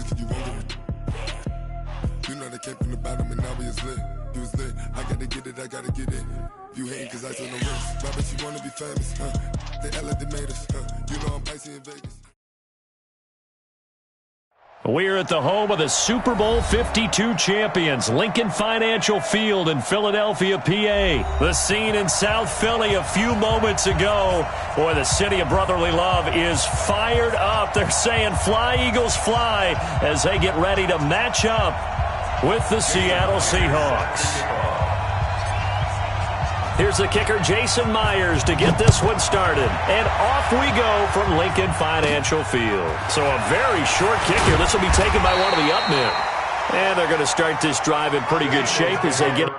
switch, you won't get it. You know they came from the bottom and now we is lit. You was lit. I gotta get it, I gotta get it. You hating cause I on the wrist. Robert, you wanna be famous, huh? They LA, they made us, huh? You know I'm icy in Vegas. We're at the home of the Super Bowl 52 champions, Lincoln Financial Field in Philadelphia, PA. The scene in South Philly a few moments ago. Boy, the city of brotherly love is fired up. They're saying, "Fly, Eagles, fly," as they get ready to match up with the Seattle Seahawks. Here's the kicker, Jason Myers, to get this one started. And off we go from Lincoln Financial Field. So a very short kick here. This will be taken by one of the up men. And they're going to start this drive in pretty good shape as they get...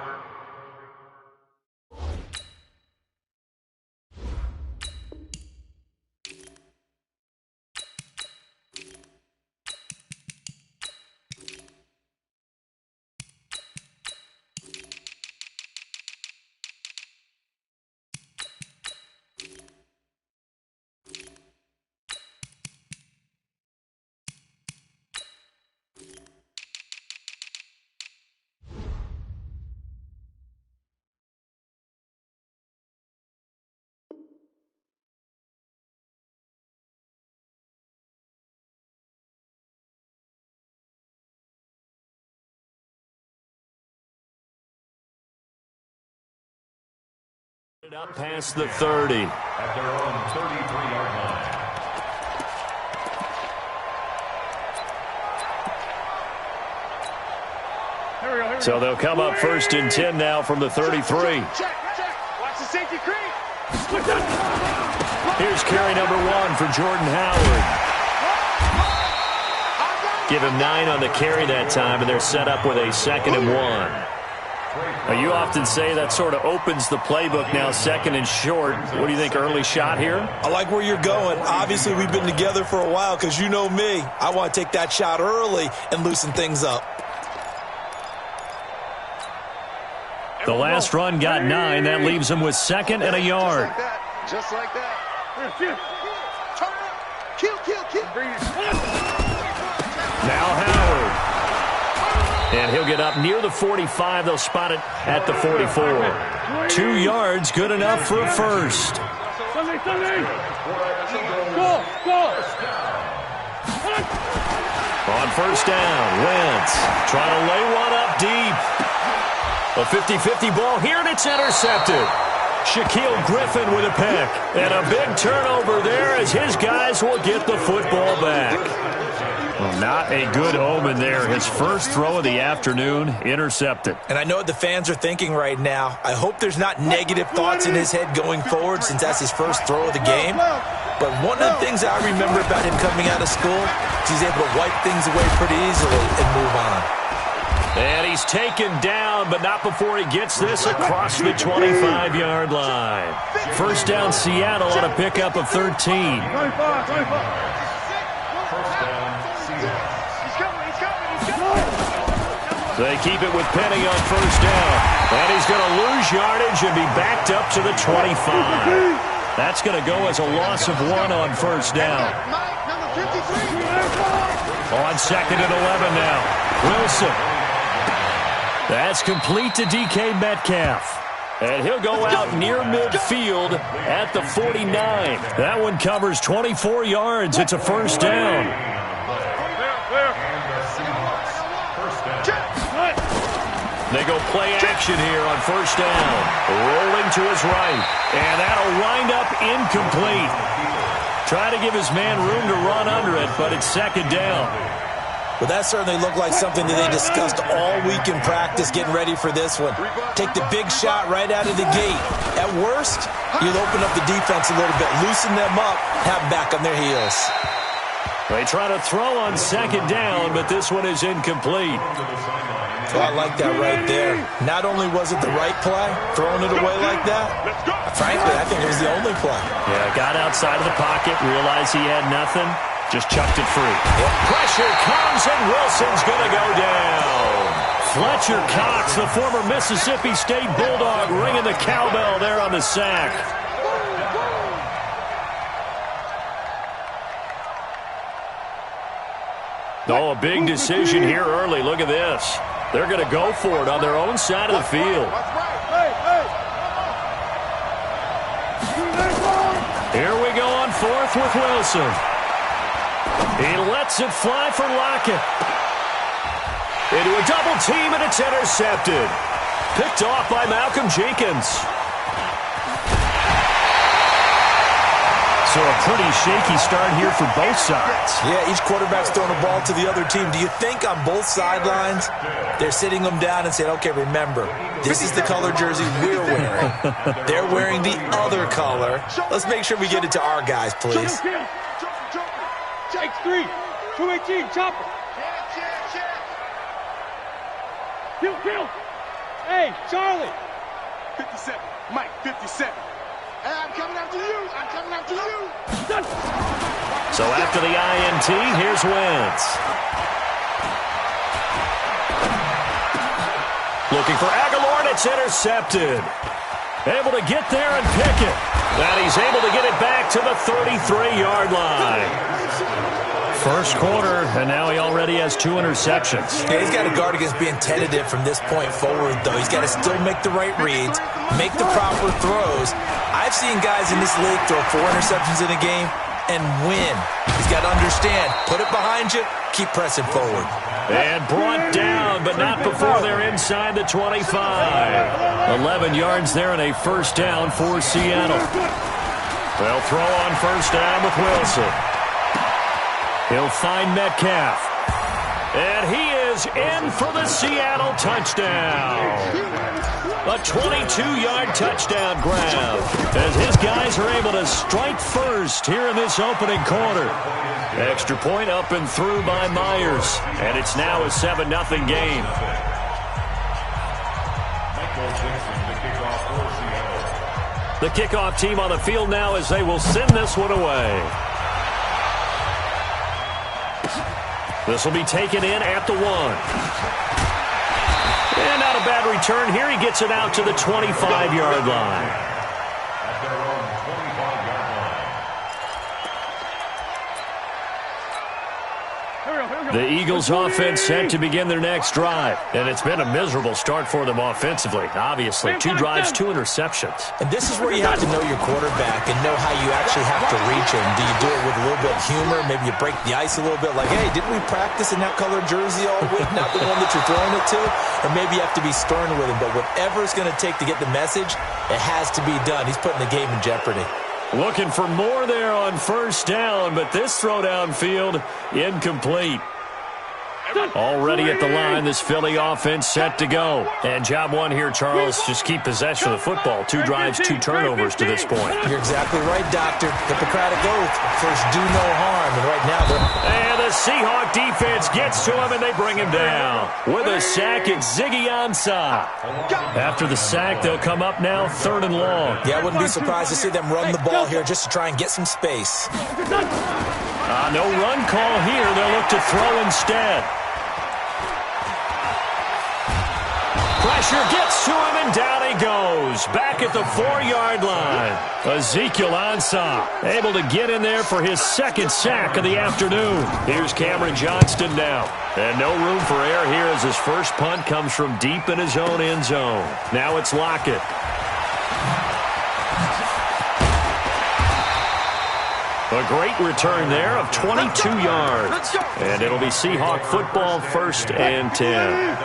up past the 30. At their own 33-yard line. So they'll come up 1st and 10 now from the 33. Check. Watch the safety creep. Here's carry number 1 for Jordan Howard. Give him 9 on the carry that time, and they're set up with a 2nd and 1. Now, you often say that sort of opens the playbook now, 2nd and short. What do you think, early shot here? I like where you're going. Obviously, we've been together for a while because you know me. I want to take that shot early and loosen things up. The last run got 9. That leaves him with 2nd and a yard. Just like that. Kill. Now Howard. And he'll get up near the 45. They'll spot it at the 44. 2 yards, good enough for a first. On first down, Wentz trying to lay one up deep. A 50-50 ball here, and it's intercepted. Shaquille Griffin with a pick. And a big turnover there as his guys will get the football back. Well, not a good omen there. His first throw of the afternoon, intercepted. And I know what the fans are thinking right now. I hope there's not negative thoughts in his head going forward since that's his first throw of the game. But one of the things I remember about him coming out of school is he's able to wipe things away pretty easily and move on. And he's taken down, but not before he gets this across the 25-yard line. First down, Seattle on a pickup of 13. They keep it with Penny on first down. And he's going to lose yardage and be backed up to the 25. That's going to go as a loss of 1 on first down. On 2nd and 11 now. Wilson. That's complete to DK Metcalf. And he'll go out near midfield at the 49. That one covers 24 yards. It's a first down. They go play action here on first down. Rolling to his right. And that'll wind up incomplete. Try to give his man room to run under it, but it's 2nd down. Well, that certainly looked like something that they discussed all week in practice getting ready for this one. Take the big shot right out of the gate. At worst, you'll open up the defense a little bit, loosen them up, have them back on their heels. They try to throw on 2nd down, but this one is incomplete. Well, I like that right there. Not only was it the right play, throwing it away like that, frankly, I think it was the only play. Yeah, got outside of the pocket, realized he had nothing, just chucked it free. Yep. Pressure comes, and Wilson's going to go down. Fletcher Cox, the former Mississippi State Bulldog, ringing the cowbell there on the sack. Oh, a big decision here early. Look at this. They're going to go for it on their own side of the field. Here we go on fourth with Wilson. He lets it fly for Lockett. Into a double team, and it's intercepted. Picked off by Malcolm Jenkins. So a pretty shaky start here for both sides. Yeah, each quarterback's throwing the ball to the other team. Do you think on both sidelines they're sitting them down and saying, okay, remember, this is the color jersey we're wearing. They're wearing the other color. Let's make sure we get it to our guys, please. Take 3, 218, chopper. Kill. Hey, Charlie. 57, Mike, 57. Hey, I'm coming after you. So after the INT, here's Wentz. Looking for Aguilar, and it's intercepted. Able to get there and pick it. And he's able to get it back to the 33-yard line. First quarter, and now he already has 2 interceptions. Yeah, he's got to guard against being tentative from this point forward, though. He's got to still make the right reads, make the proper throws. I've seen guys in this league throw 4 interceptions in a game and win. He's got to understand, put it behind you, keep pressing forward. And brought down, but not before they're inside the 25. 11 yards there and a first down for Seattle. They'll throw on first down with Wilson. He'll find Metcalf. And he is in for the Seattle touchdown. A 22-yard touchdown grab as his guys are able to strike first here in this opening quarter. Extra point up and through by Myers. And it's now a 7-0 game. The kickoff team on the field now as they will send this one away. This will be taken in at the 1. And not a bad return here. He gets it out to the 25-yard line. The Eagles offense set to begin their next drive. And it's been a miserable start for them offensively. Obviously, 2 drives, 2 interceptions. And this is where you have to know your quarterback and know how you actually have to reach him. Do you do it with a little bit of humor? Maybe you break the ice a little bit like, hey, didn't we practice in that color jersey all week? Not the one that you're throwing it to? Or maybe you have to be stern with him. But whatever it's going to take to get the message, it has to be done. He's putting the game in jeopardy. Looking for more there on first down, but this throw downfield incomplete. Already at the line, this Philly offense set to go. And job one here, Charles, just keep possession of the football. 2 drives, 2 turnovers to this point. You're exactly right, Doctor. Hippocratic oath. First, do no harm. And right now, and the Seahawk defense gets to him, and they bring him down. With a sack, it's Ziggy Ansah. After the sack, they'll come up now 3rd and long. Yeah, I wouldn't be surprised to see them run the ball here just to try and get some space. No run call here. They'll look to throw instead. Pressure gets to him, and down he goes. Back at the 4-yard line. Ezekiel Ansah able to get in there for his 2nd sack of the afternoon. Here's Cameron Johnston now. And no room for error here as his first punt comes from deep in his own end zone. Now it's Lockett. A great return there of 22 yards. And it'll be Seahawk football, 1st and 10.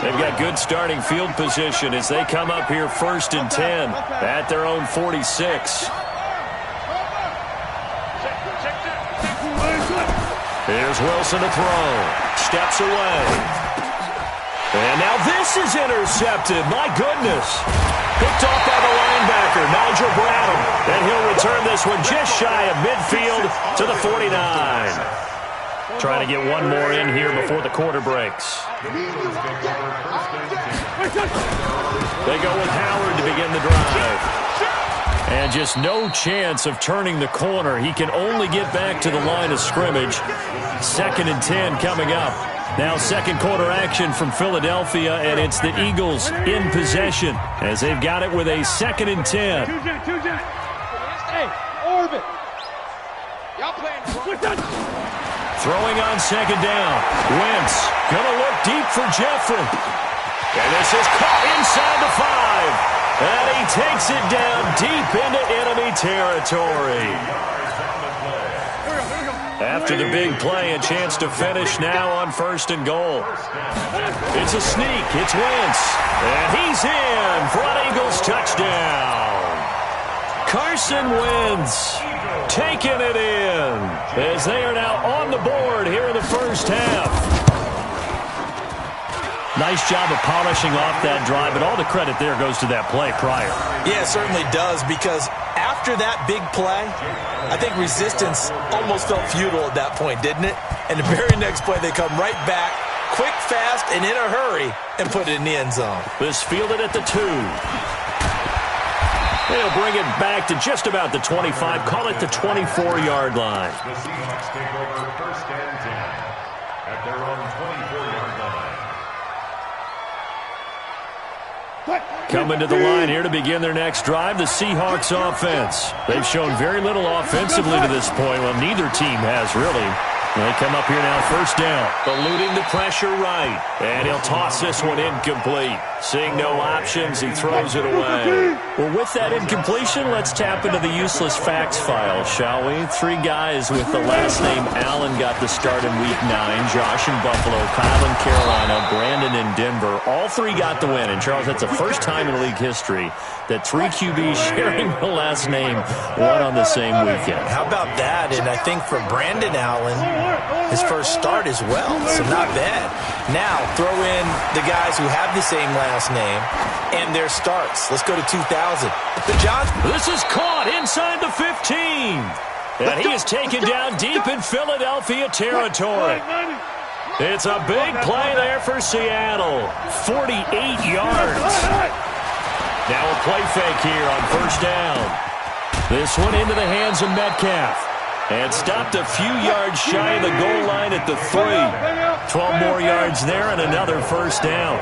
They've got good starting field position as they come up here 1st and 10 at their own 46. Here's Wilson to throw. Steps away. And now this is intercepted. My goodness. Picked off by the linebacker, Nigel Bradham. And he'll return this one just shy of midfield to the 49. Trying to get one more in here before the quarter breaks. They go with Howard to begin the drive. And just no chance of turning the corner. He can only get back to the line of scrimmage. 2nd and 10 coming up. Now 2nd quarter action from Philadelphia, and it's the Eagles in possession as they've got it with a 2nd and 10. Hey, Orbit. Y'all playing. Throwing on second down. Wentz going to look deep for Jeffrey. And this is caught inside the 5. And he takes it down deep into enemy territory. After the big play, a chance to finish now on 1st and goal. It's a sneak. It's Wentz. And he's in for an Eagles touchdown. Carson Wentz taking it in as they are now on the board here in the first half. Nice job of polishing off that drive, but all the credit there goes to that play prior. Yeah, it certainly does, because after that big play, I think resistance almost felt futile at that point, didn't it? And the very next play, they come right back, quick, fast, and in a hurry, and put it in the end zone. This fielded at the 2. They'll bring it back to just about the 25. Call it the 24-yard line. The Seahawks take over 1st and 10 at their own 24-yard line. Coming to the line here to begin their next drive, the Seahawks offense. They've shown very little offensively to this point. Well, neither team has really. They come up here now, 1st down. Eluding the pressure right. And he'll toss this one incomplete. Seeing no options, he throws it away. Well, with that incompletion, let's tap into the useless facts file, shall we? 3 guys with the last name Allen got the start in Week 9. Josh in Buffalo, Kyle in Carolina, Brandon in Denver. All 3 got the win. And, Charles, that's the first time in league history that 3 QBs sharing the last name won on the same weekend. How about that? And I think for Brandon Allen, his first start as well, so not bad. Now, throw in the guys who have the same last name and their starts. Let's go to 2000. This is caught inside the 15. And he is taken down deep in Philadelphia territory. It's a big play there for Seattle. 48 yards. Now a play fake here on 1st down. This one into the hands of Metcalf. And stopped a few yards shy of the goal line at the 3. 12 more yards there and another 1st down.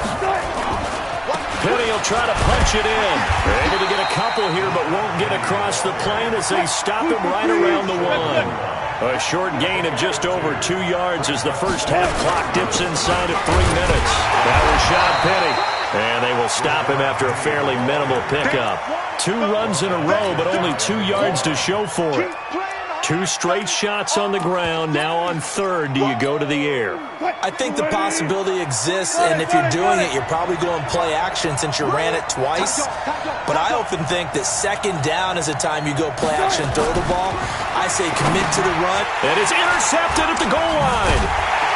Penny will try to punch it in. They're able to get a couple here, but won't get across the plane as they stop him right around the 1. A short gain of just over 2 yards as the first half clock dips inside at 3 minutes. That was Rashad Penny. And they will stop him after a fairly minimal pickup. 2 runs in a row, but only 2 yards to show for it. 2 straight shots on the ground. Now on 3rd, do you go to the air? I think the possibility exists, and if you're doing it, you're probably going play action since you ran it twice. But I often think that 2nd down is the time you go play action, throw the ball. I say commit to the run. And it's intercepted at the goal line.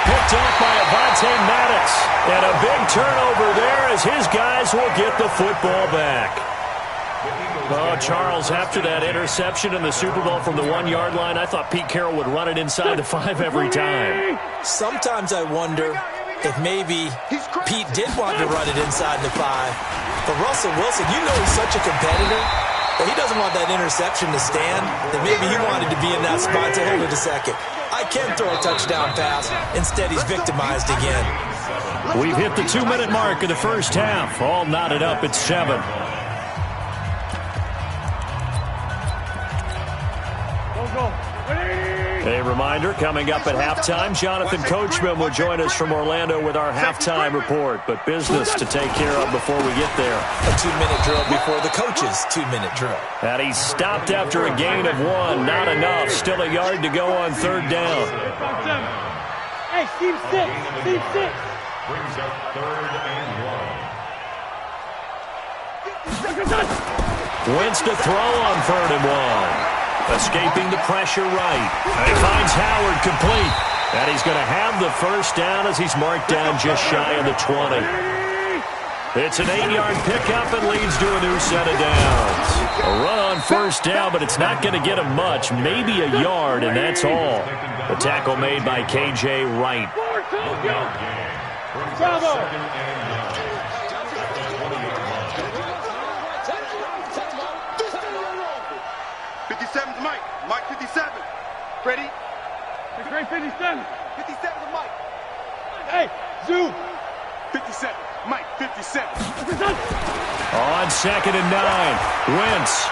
Picked off by Avonte Maddox. And a big turnover there as his guys will get the football back. Oh, Charles, after that interception in the Super Bowl from the 1-yard line, I thought Pete Carroll would run it inside the 5 every time. Sometimes I wonder if maybe Pete did want to run it inside the 5. But Russell Wilson, you know he's such a competitor that he doesn't want that interception to stand, that maybe he wanted to be in that spot to hold it a second. I can throw a touchdown pass. Instead, he's victimized again. We've hit the 2-minute mark of the first half. All knotted up at 7. A reminder, coming up at halftime, Jonathan Coachman will join us from Orlando with our halftime report. But business to take care of before we get there. A 2-minute drill before the coach's 2-minute drill. And he stopped after a gain of 1. Not enough. Still a yard to go on 3rd down. Hey, Steve 6. Steve 6. Brings up 3rd and 1. Wentz to throw on 3rd and 1. Escaping the pressure right. And he finds Howard complete. And he's going to have the 1st down as he's marked down just shy of the 20. It's an 8-yard pickup and leads to a new set of downs. A run on 1st down, but it's not going to get him much. Maybe a yard, and that's all. The tackle made by K.J. Wright. Bravo. 57's Mike. Mike 57. Ready? It's great 57. 57's Mike. Hey, zoom. 57. Mike 57. On 2nd and 9. Wentz.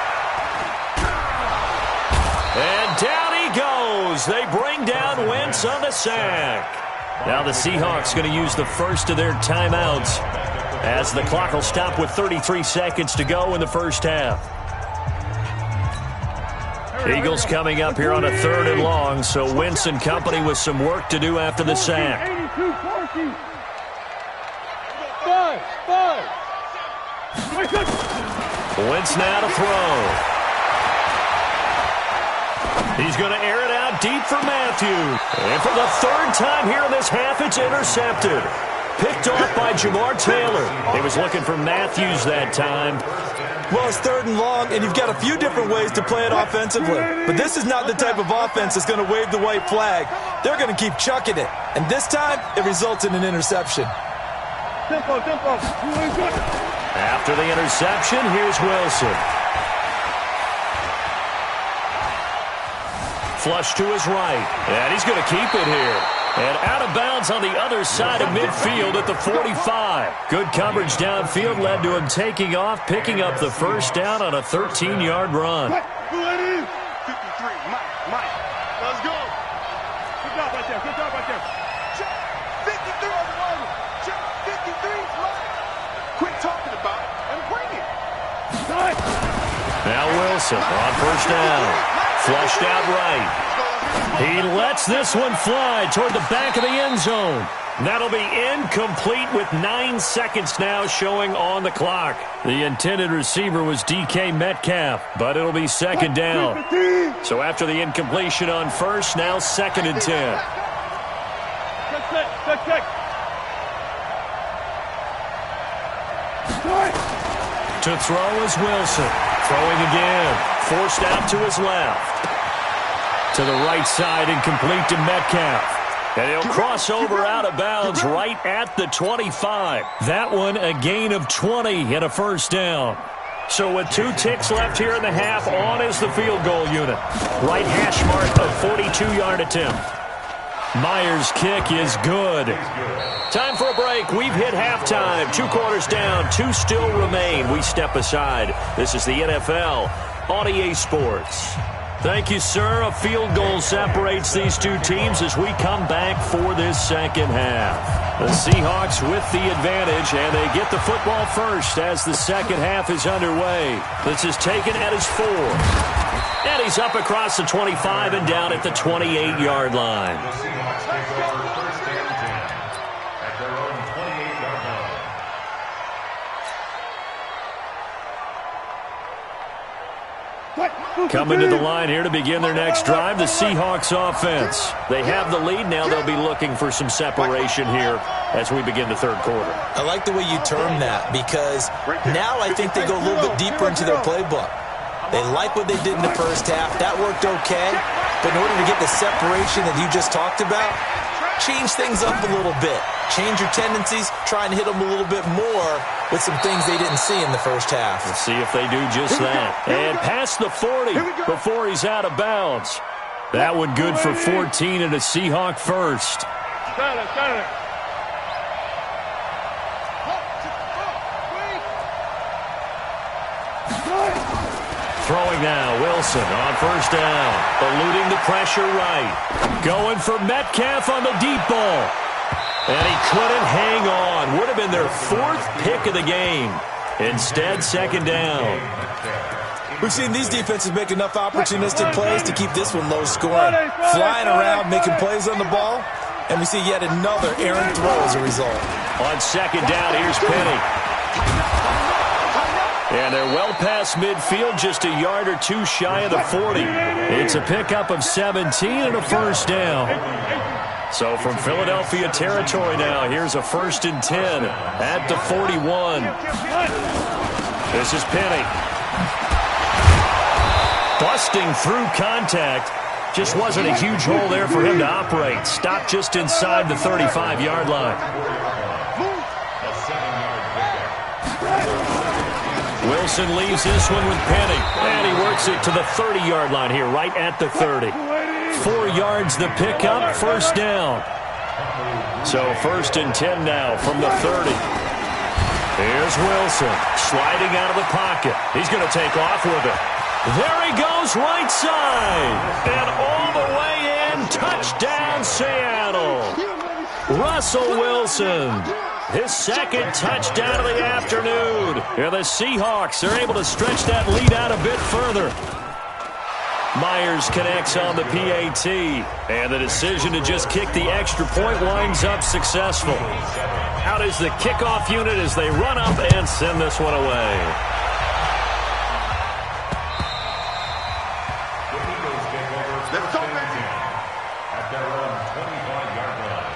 And down he goes. They bring down Wentz on the sack. Now the Seahawks going to use the first of their timeouts as the clock will stop with 33 seconds to go in the first half. Eagles coming up here on a 3rd and long, so Wentz and company with some work to do after the sack. Wentz now to throw. He's going to air it out deep for Matthews. And for the 3rd time here in this half, it's intercepted. Picked off by Jamar Taylor. He was looking for Matthews that time. Well, it's 3rd and long, and you've got a few different ways to play it offensively. But this is not the type of offense that's going to wave the white flag. They're going to keep chucking it. And this time, it results in an interception. After the interception, here's Wilson. Flush to his right, and he's going to keep it here. And out of bounds on the other side of midfield at the 45. Good coverage downfield led to him taking off, picking up the first down on a 13-yard run. 53, Mike, let's go. Good job right there, good job right there. 53, 53, Mike. Quit talking about it and bring it. Now Wilson on first down. Flushed out right. He lets this one fly toward the back of the end zone. That'll be incomplete with 9 seconds now showing on the clock. The intended receiver was DK Metcalf, but it'll be 2nd down. So after the incompletion on first, now 2nd and 10. Check. To throw is Wilson. Throwing again. Forced out to his left. To the right side and complete to Metcalf. And he'll cross over out of bounds right at the 25. That one a gain of 20 and a first down. So with 2 ticks left here in the half, on is the field goal unit. Right hash mark of 42-yard attempt. Myers' kick is good. Time for a break. We've hit halftime. 2 quarters down. 2 still remain. We step aside. This is the NFL on EA Sports. Thank you, sir. A field goal separates these 2 teams as we come back for this second half. The Seahawks with the advantage, and they get the football first as the second half is underway. This is taken at his 4. And he's up across the 25 and down at the 28-yard line. The Seahawks take over 1st and 10 at their own 28-yard line. Coming to the line here to begin their next drive, the Seahawks offense. They have the lead. Now they'll be looking for some separation here as we begin the 3rd quarter. I like the way you term that because now I think they go a little bit deeper into their playbook. They like what they did in the first half. That worked okay. But in order to get the separation that you just talked about, change things up a little bit. Change your tendencies. Try and hit them a little bit more with some things they didn't see in the first half. Let's see if they do just that. And past the 40 before he's out of bounds. That one good for 14 and a Seahawk first. Throwing now, Wilson on first down. Eluding the pressure right. Going for Metcalf on the deep ball. And he couldn't hang on. Would have been their 4th pick of the game. Instead, 2nd down. We've seen these defenses make enough opportunistic plays to keep this one low scoring. Flying around, making plays on the ball. And we see yet another errant throw as a result. On 2nd down, here's Penny. And they're well past midfield, just a yard or 2 shy of the 40. It's a pickup of 17 and a first down. So from Philadelphia territory now, here's a 1st and 10 at the 41. This is Penny. Busting through contact. Just wasn't a huge hole there for him to operate. Stopped just inside the 35-yard line. Wilson leaves this one with Penny. And he works it to the 30-yard line here, right at the 30. 4 yards the pickup, first down. So 1st and 10 now from the 30. Here's Wilson sliding out of the pocket. He's going to take off with it. There he goes right side. And all the way in, touchdown Seattle. Russell Wilson, his second touchdown of the afternoon. And the Seahawks are able to stretch that lead out a bit further. Myers connects on the PAT, and the decision to just kick the extra point winds up successful. Out is the kickoff unit as they run up and send this one away. At their own 25-yard line.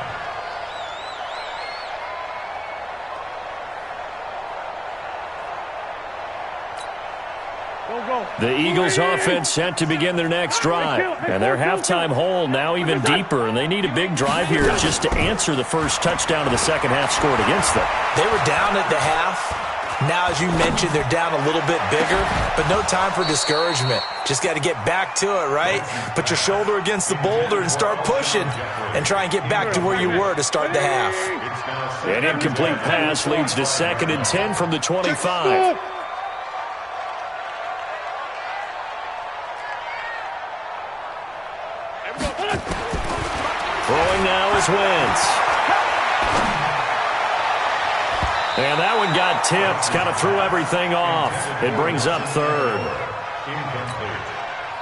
The Eagles offense set to begin their next drive. And their halftime hole now even deeper, and they need a big drive here just to answer the first touchdown of the second half scored against them. They were down at the half. Now, as you mentioned, they're down a little bit bigger, but no time for discouragement. Just got to get back to it, right? Put your shoulder against the boulder and start pushing and try and get back to where you were to start the half. An incomplete pass leads to 2nd and 10 from the 25. Throwing now is Wentz. And that one got tipped, kind of threw everything off. It brings up 3rd.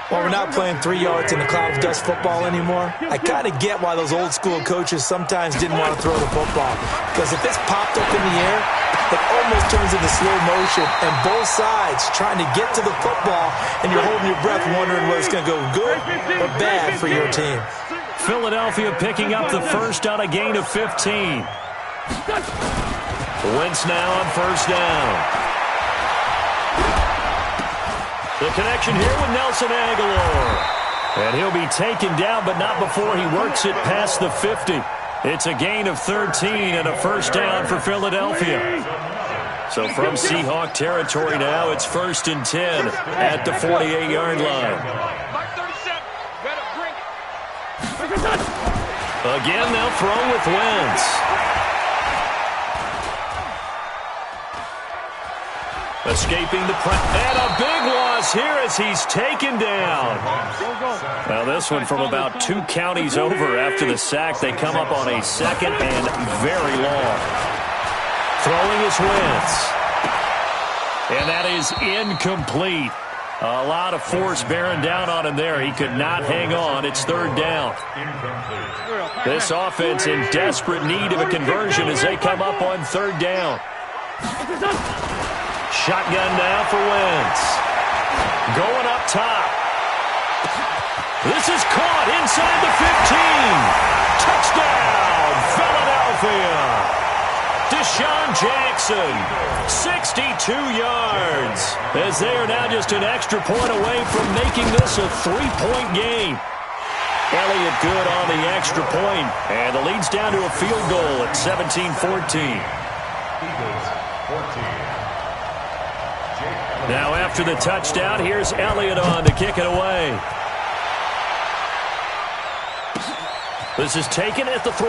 Well, we're not playing 3 yards in the cloud of dust football anymore. I kind of get why those old school coaches sometimes didn't want to throw the football. Because if it's popped up in the air, it almost turns into slow motion. And both sides trying to get to the football, and you're holding your breath wondering whether it's going to go good or bad for your team. Philadelphia picking up the first on a gain of 15. Wentz now on 1st down. The connection here with Nelson Aguilar. And he'll be taken down, but not before he works it past the 50. It's a gain of 13 and a 1st down for Philadelphia. So from Seahawk territory now, it's 1st and 10 at the 48-yard line. Again, they'll throw with Wentz. Escaping the press. And a big loss here as he's taken down. Now this one from about 2 counties over after the sack. They come up on a 2nd and very long. Throwing is Wentz. And that is incomplete. A lot of force bearing down on him there. He could not hang on. It's 3rd down. This offense in desperate need of a conversion as they come up on 3rd down. Shotgun now for Wentz. Going up top. This is caught inside the 15. Touchdown, Philadelphia. Deshaun Jackson, 62 yards. As they are now just an extra point away from making this a 3-point game. Elliott good on the extra point, and the lead's down to a field goal at 17-14. Eagles 14. Now after the touchdown, here's Elliott on to kick it away. This is taken at the 3.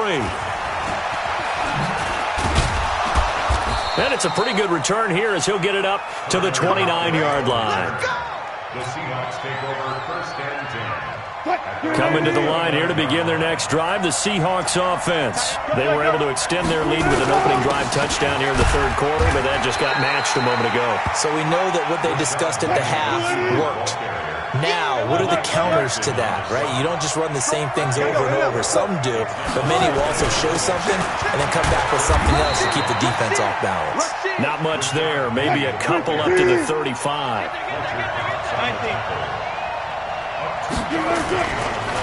And it's a pretty good return here as he'll get it up to the 29-yard line. The Seahawks take over 1st and 10. Coming to the line here to begin their next drive, the Seahawks offense. They were able to extend their lead with an opening drive touchdown here in the 3rd quarter, but that just got matched a moment ago. So we know that what they discussed at the half worked. Now, what are the counters to that, right? You don't just run the same things over and over. Some do, but many will also show something and then come back with something else to keep the defense off balance. Not much there. Maybe a couple up to the 35.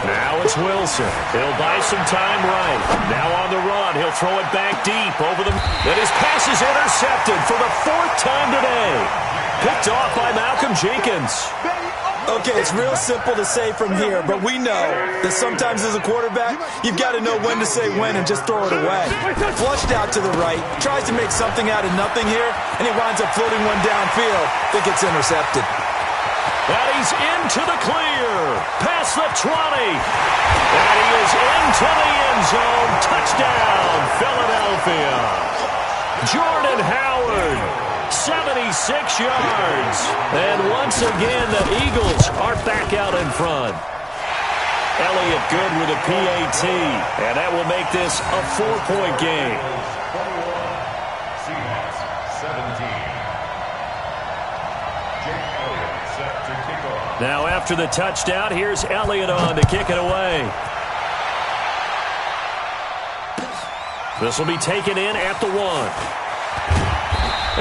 Now it's Wilson. He'll buy some time right. Now on the run. He'll throw it back deep over the... And his pass is intercepted for the 4th time today. Picked off by Malcolm Jenkins. Okay, it's real simple to say from here, but we know that sometimes as a quarterback, you've got to know when to say when and just throw it away. Flushed out to the right, tries to make something out of nothing here, and he winds up floating one downfield that gets intercepted. And he's into the clear. Past the 20. And he is into the end zone. Touchdown, Philadelphia. Jordan Howard, 76 yards. And once again, the Eagles are back out in front. Elliott good with a PAT, and that will make this a 4-point game. Seahawks 17. Jake Elliott set to kick off. Now after the touchdown, here's Elliott on to kick it away. This will be taken in at the 1.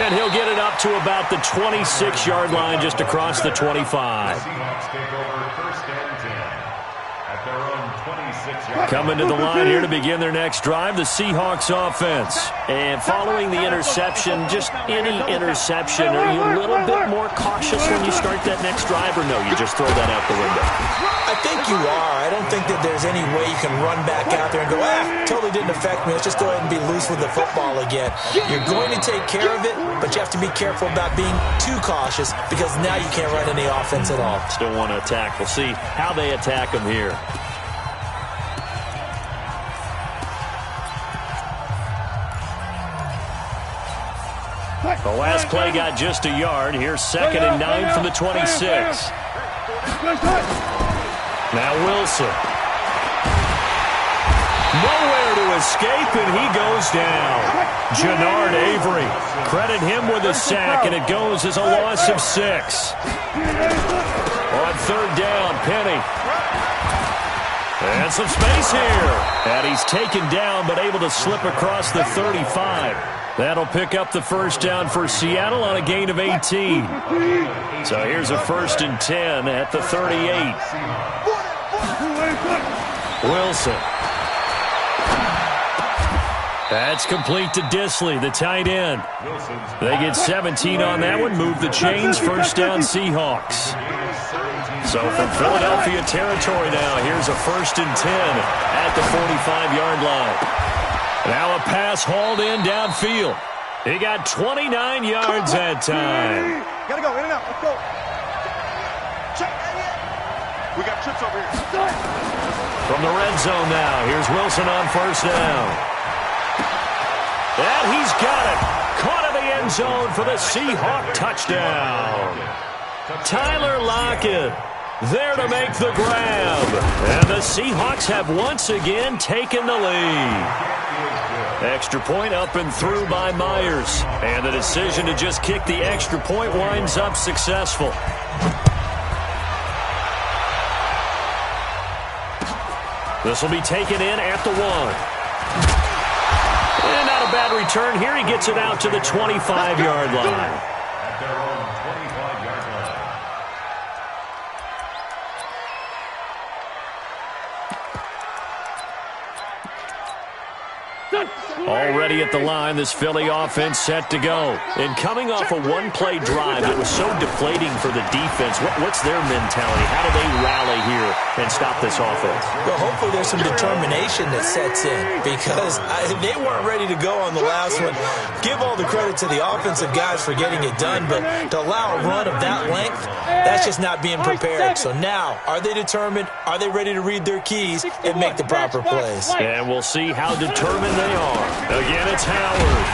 And he'll get it up to about the 26-yard line just across the 25. Seahawks take over first and 10 at their own 26-yard. Coming to the line here to begin their next drive, the Seahawks offense. And following the interception, just any interception, are you a little bit more cautious when you start that next drive, or no, you just throw that out the window? I think you are. I don't think that there's any way you can run back out there and go, totally didn't affect me. Let's just go ahead and be loose with the football again. You're going to take care of it, but you have to be careful about being too cautious because now you can't run any offense at all. Still want to attack. We'll see how they attack them here. The last play got just a yard. Here's 2nd and 9 from the 26. Now Wilson. Nowhere to escape, and he goes down. Jannard Avery. Credit him with a sack, and it goes as a loss of 6. On 3rd down, Penny. And some space here. And he's taken down, but able to slip across the 35. That'll pick up the first down for Seattle on a gain of 18. So here's a 1st and 10 at the 38. Wilson. That's complete to Disley, the tight end. They get 17 on that one, move the chains, first down Seahawks. So from Philadelphia territory now, here's a 1st and 10 at the 45-yard line. Now a pass hauled in downfield. He got 29 yards that time. Gotta go, in and out, let's go. Check. We got trips over here. From the red zone now, here's Wilson on first down. And he's got it. Caught in the end zone for the Seahawk touchdown. Tyler Lockett there to make the grab. And the Seahawks have once again taken the lead. Extra point up and through by Myers. And the decision to just kick the extra point winds up successful. This will be taken in at the 1. And not a bad return here. He gets it out to the 25-yard line. At their own 25-yard line. Already at the line, this Philly offense set to go. And coming off a one-play drive that was so deflating for the defense, what's their mentality? How do they rally here and stop this offense? Well, hopefully there's some determination that sets in because they weren't ready to go on the last one. Give all the credit to the offensive guys for getting it done, but to allow a run of that length, that's just not being prepared. So now, are they determined? Are they ready to read their keys and make the proper plays? And we'll see how determined they are. Again, it's Howard.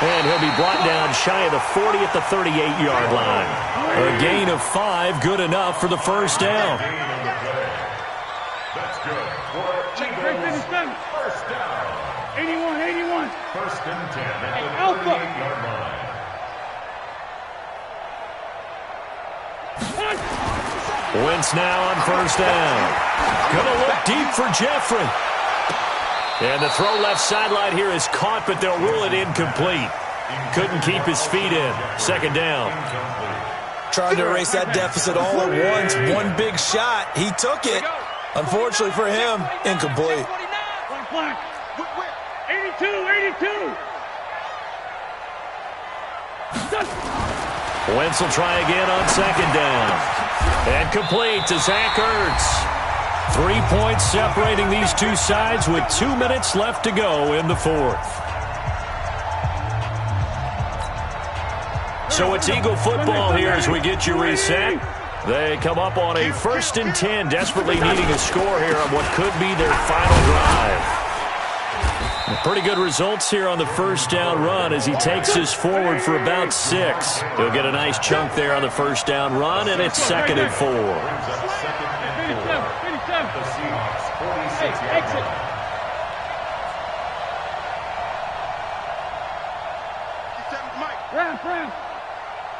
And he'll be brought down shy of the 40 at the 38-yard line. A gain of 5, good enough for the first down. That's good. First down. 81. 1st and 10 at the Alpha. 38-yard line. Wentz now on first down. Gonna look deep for Jeffrey. And the throw left sideline here is caught, but they'll rule it incomplete. Couldn't keep his feet in. 2nd down. Trying to erase that deficit all at once. One big shot. He took it. Unfortunately for him, incomplete. 82. Wentz will try again on 2nd down. And complete to Zach Ertz. 3 points separating these two sides with 2 minutes left to go in the 4th. So it's Eagle football here as we get you reset. They come up on a 1st and 10, desperately needing a score here on what could be their final drive. Pretty good results here on the first down run as he takes this forward for about 6. He'll get a nice chunk there on the first down run, and it's 2nd and 4. The Seahawks, 46 yards.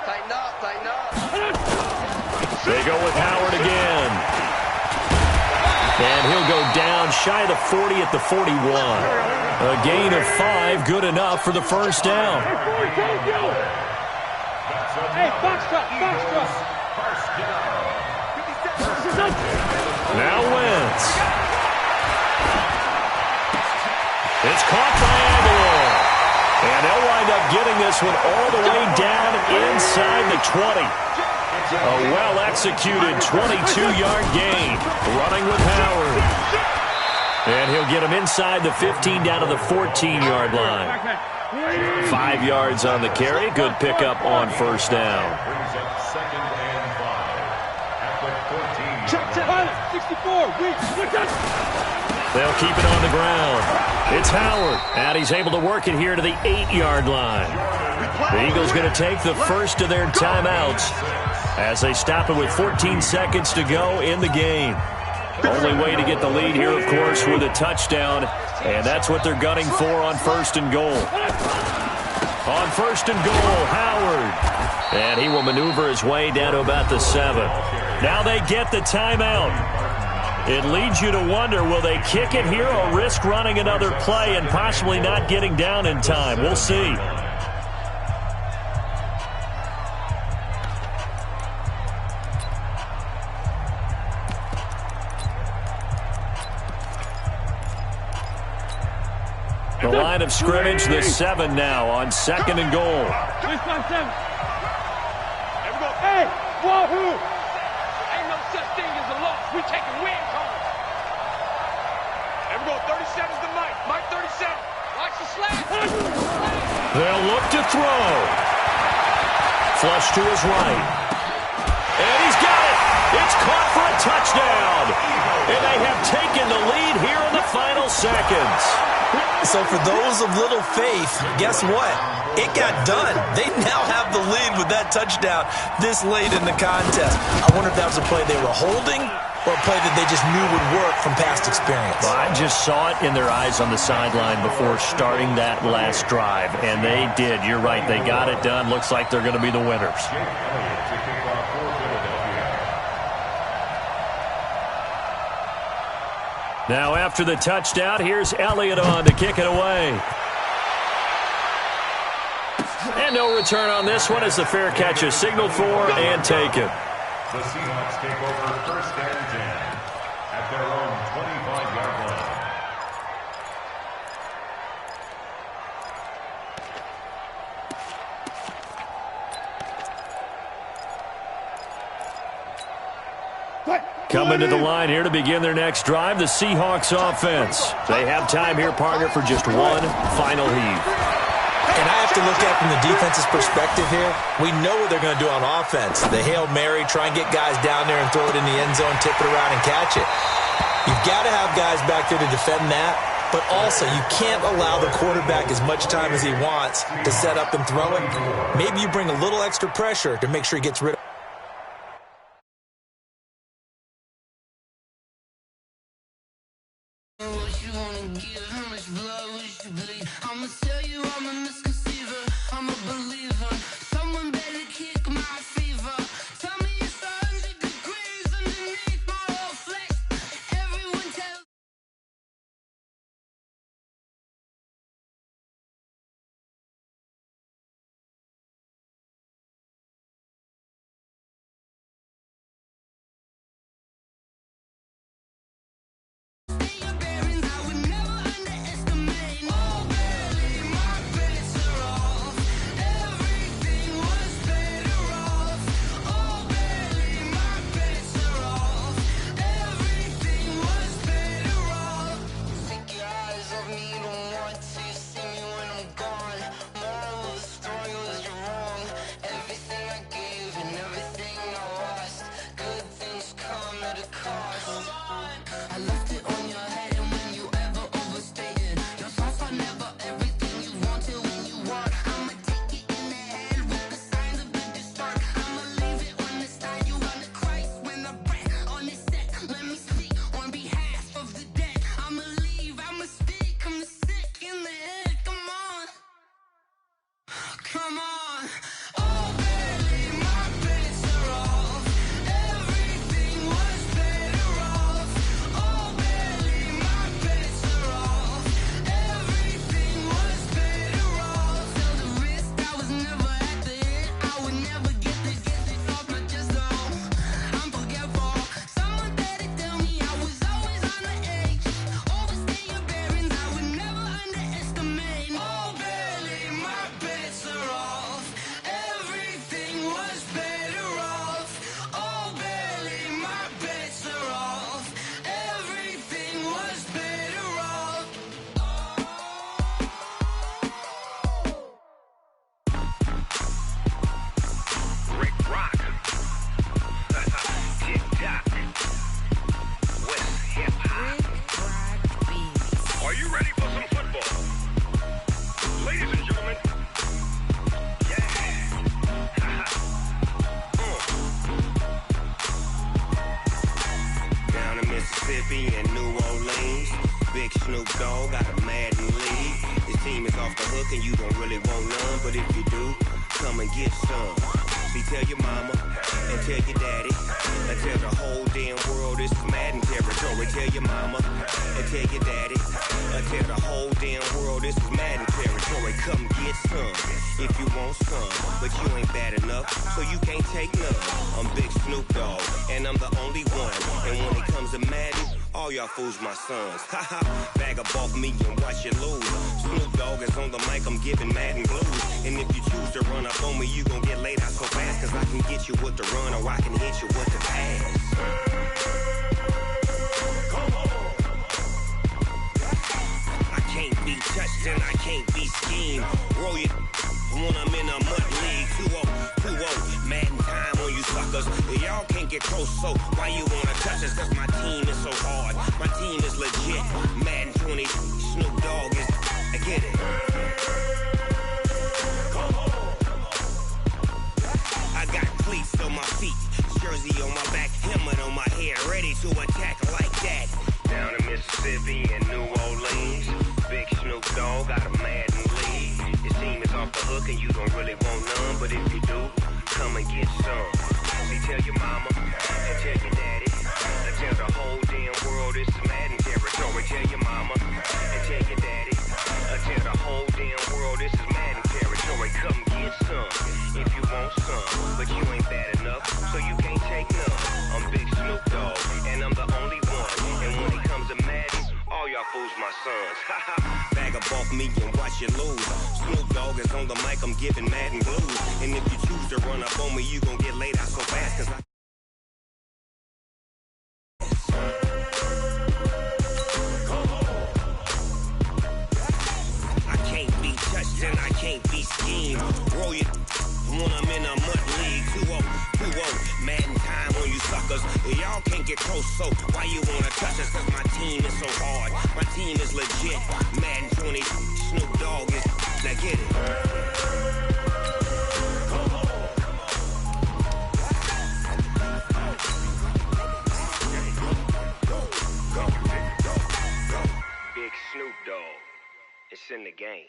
Tighten up, tighten up. They go with Howard again. And he'll go down shy of the 40 at the 41. A gain of 5, good enough for the first down. Hey, box truck, box truck. Now Wentz. It's caught by Aguilar. And they'll wind up getting this one all the way down inside the 20. A well-executed 22-yard gain. Running with Howard. And he'll get him inside the 15 down to the 14-yard line. 5 yards on the carry. Good pickup on first down. Brings up 2nd and 5 at the 14. Check, 64, They'll keep it on the ground. It's Howard, and he's able to work it here to the 8-yard line. The Eagles going to take the first of their timeouts as they stop it with 14 seconds to go in the game. Only way to get the lead here, of course, with a touchdown, and that's what they're gunning for on 1st and goal. On 1st and goal, Howard. And he will maneuver his way down to about the 7. Now they get the timeout. It leads you to wonder, will they kick it here or risk running another play and possibly not getting down in time? We'll see. The line of scrimmage, the 7 now on 2nd and goal. Hey, wahoo! Ain't no such thing as a loss. We taking wins home. There we go. 37's the Mike. Mike 37. Watch the slash. They'll look to throw. Flush to his right. And he's got it. It's caught for a touchdown. And they have taken the lead here in the final seconds. So for those of little faith, guess what? It got done. They now have the lead with that touchdown this late in the contest. I wonder if that was a play they were holding or a play that they just knew would work from past experience. Well, I just saw it in their eyes on the sideline before starting that last drive, and they did. You're right. They got it done. Looks like they're going to be the winners. Now after the touchdown, here's Elliott on to kick it away. And no return on this one as the fair catch is signaled for and taken. The Seahawks take over 1st and 10 at their own 25-yard line. Coming to the line here to begin their next drive, the Seahawks offense. They have time here, partner, for just one final heave. And I have to look at it from the defense's perspective here. We know what they're going to do on offense. The Hail Mary, try and get guys down there and throw it in the end zone, tip it around and catch it. You've got to have guys back there to defend that, but also you can't allow the quarterback as much time as he wants to set up and throw it. Maybe you bring a little extra pressure to make sure he gets rid of Snoop Dogg got a Madden lead. His team is off the hook and you don't really want none, but if you do, come and get some. See, tell your mama and tell your daddy and tell the whole damn world this is Madden territory. Tell your mama and tell your daddy and tell the whole damn world this is Madden territory. Come get some if you want some, but you ain't bad enough, so you can't take none. I'm Big Snoop Dogg and I'm the only one, and when it comes to Madden, all y'all fools my sons. Haha, bag up off me and watch you lose. Snoop Dogg is on the mic, I'm giving Madden blues. And if you choose to run up on me, you gon' get laid out so fast, cause I can get you with the run or I can hit you with the pass. I can't be touched and I can't be schemed. Roll you when I'm in a mud league. 2-0, Madden time on you suckers. Y'all can't get close, so why you wanna touch us? Cause my team is so hard, my team is legit. Madden 20, Snoop Dogg is, I get it. I got cleats on my feet, jersey on my back, helmet on my head, ready to attack like that. Down in Mississippi and New Orleans, Big Snoop Dogg got a Madden lead. His team is off the hook and you don't really want none, but if you do, come and get some. See, tell your mama and tell your daddy and tell the whole damn world this is Madden territory. Tell your mama and tell your daddy and tell the whole damn world this is Madden territory. Come get some if you want some, but you ain't bad enough, so you can't take none. I'm Big Snoop Dogg and I'm the only one, and when it comes to Madden, all y'all fools my sons. Haha, bag up off me and watch you lose. Snoop Dogg is on the mic, I'm giving Madden blues. And if you choose to run up on me, you gon' get laid out so fast, cause I can't be touched and I can't be schemed. Roll you when I'm in a mud league. 2-0, Madden time on you suckers. Y'all can't get close, so why you wanna touch us? Cause my team is so hard, my team is legit. Madden 20, Snoop Dogg is, now get it. Big Snoop Dogg, it's in the game.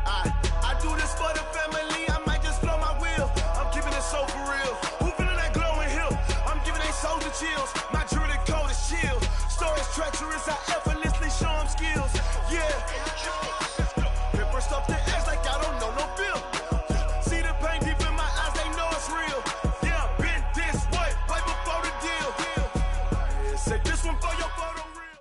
I do this for the family, I might just blow my wheel. I'm keeping it so for real. Who feeling that glowing hill? I'm giving they soldier chills. My jewelry coat is chill. Stories treacherous, I effortlessly show them skills. Yeah. Paper stuff to act like I don't know no bill. See the pain deep in my eyes, they know it's real. Yeah, been this way, right before the deal. Yeah, say this one for your photo reel.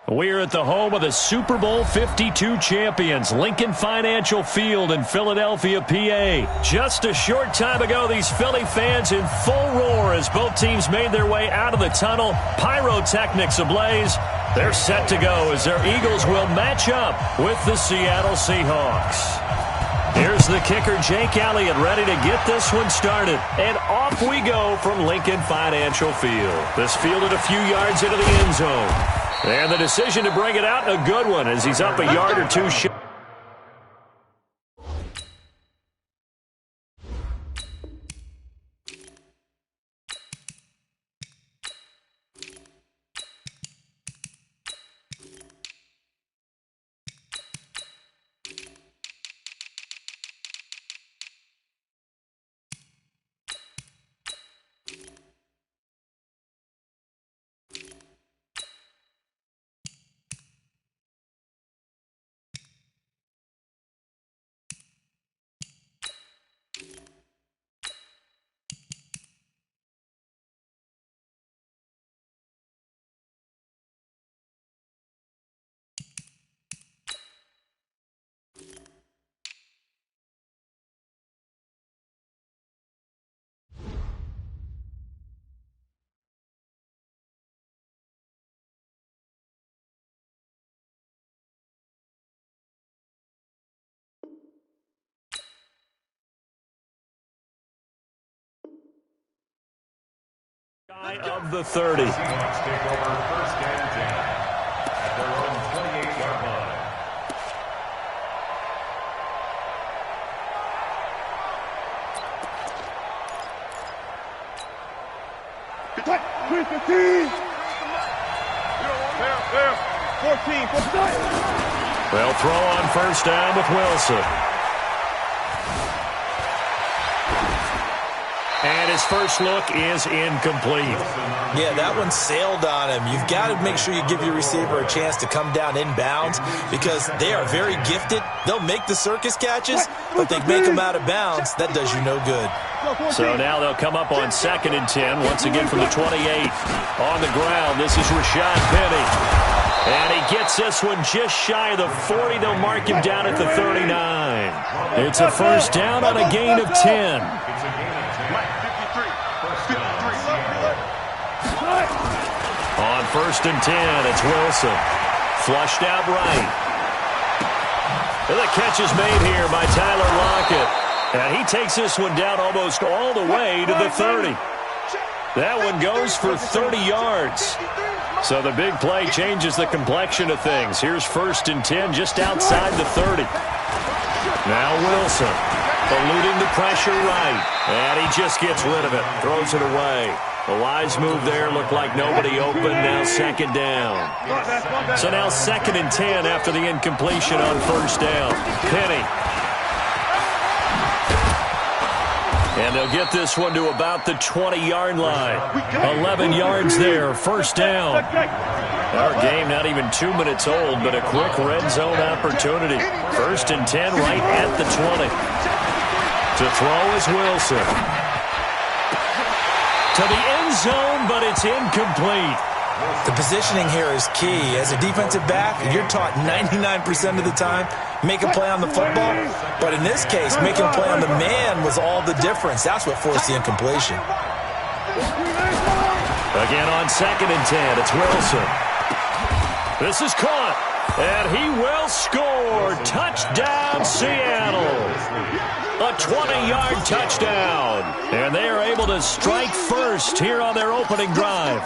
We're at the home of the Super Bowl 52 champions, Lincoln Financial Field in Philadelphia, PA. Just a short time ago, these Philly fans in full roar as both teams made their way out of the tunnel. Pyrotechnics ablaze. They're set to go as their Eagles will match up with the Seattle Seahawks. Here's the kicker, Jake Elliott, ready to get this one started. And off we go from Lincoln Financial Field. This fielded a few yards into the end zone. And the decision to bring it out, a good one, as he's up a yard or two short. Of the 30. Seahawks take over first and 10 at their own 28-yard line. They'll throw on first down with Wilson. And his first look is incomplete. Yeah, that one sailed on him. You've got to make sure you give your receiver a chance to come down inbounds because they are very gifted. They'll make the circus catches, but they make them out of bounds. That does you no good. So now they'll come up on 2nd and 10, once again from the 28. On the ground, this is Rashad Penny. And he gets this one just shy of the 40. They'll mark him down at the 39. It's a first down on a gain of 10. On 1st and 10, it's Wilson. Flushed out right. And the catch is made here by Tyler Lockett. And he takes this one down almost all the way to the 30. That one goes for 30 yards. So the big play changes the complexion of things. Here's 1st and 10 just outside the 30. Now Wilson eluding the pressure right. And he just gets rid of it. Throws it away. A wise move there. Looked like nobody open. Now 2nd down. So now 2nd and 10 after the incompletion on first down. Penny. And they'll get this one to about the 20-yard line. 11 yards there. First down. Our game not even 2 minutes old, but a quick red zone opportunity. 1st and 10 right at the 20. To throw is Wilson. To the end zone, but it's incomplete. The positioning here is key. As a defensive back, you're taught 99% of the time, make a play on the football. But in this case, making a play on the man was all the difference. That's what forced the incompletion. Again on 2nd and 10, it's Wilson. This is caught, and he will score. Touchdown, Seattle. A 20-yard touchdown. And they are able to strike first here on their opening drive.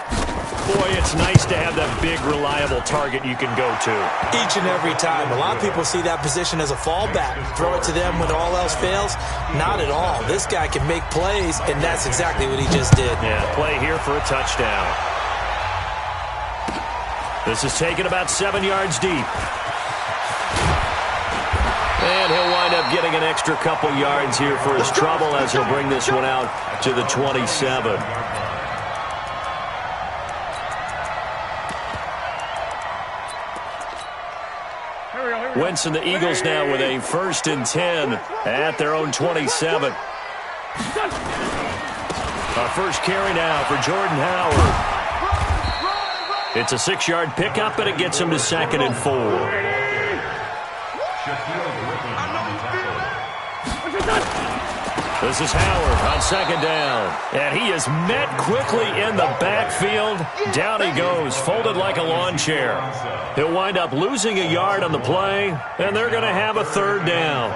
Boy, it's nice to have that big, reliable target you can go to. Each and every time. A lot of people see that position as a fallback. Throw it to them when all else fails. Not at all. This guy can make plays, and that's exactly what he just did. Yeah, play here for a touchdown. This is taken about 7 yards deep. And he'll wind up getting an extra couple yards here for his trouble as he'll bring this one out to the 27. Wentz and the Eagles now with a 1st and 10 at their own 27. Our first carry now for Jordan Howard. It's a 6-yard pickup, and it gets him to 2nd and 4. This is Howard on 2nd down. And he is met quickly in the backfield. Down he goes, folded like a lawn chair. He'll wind up losing a yard on the play, and they're going to have a 3rd down.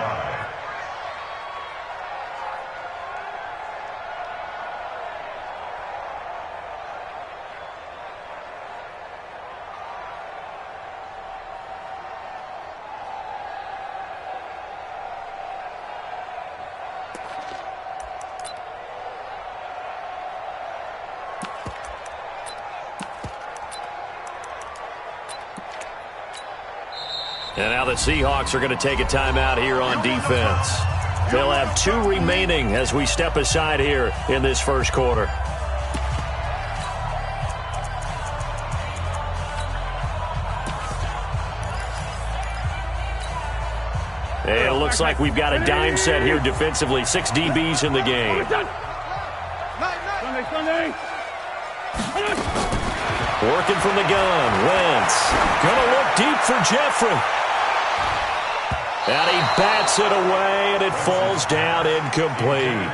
And now the Seahawks are going to take a timeout here on defense. They'll have 2 remaining as we step aside here in this first quarter. And it looks like we've got a dime set here defensively. 6 DBs in the game. Working from the gun. Wentz. Gonna look deep for Jeffrey. And he bats it away, and it falls down incomplete.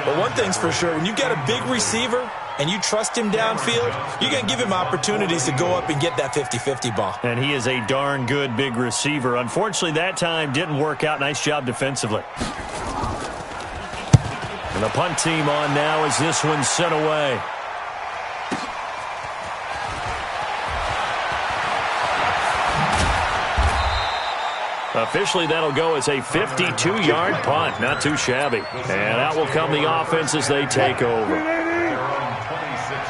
But one thing's for sure, when you've got a big receiver and you trust him downfield, you're going to give him opportunities to go up and get that 50-50 ball. And he is a darn good big receiver. Unfortunately, that time didn't work out. Nice job defensively. And the punt team on now as this one's sent away. Officially, that'll go as a 52-yard punt. Not too shabby. And out will come the offense as they take over.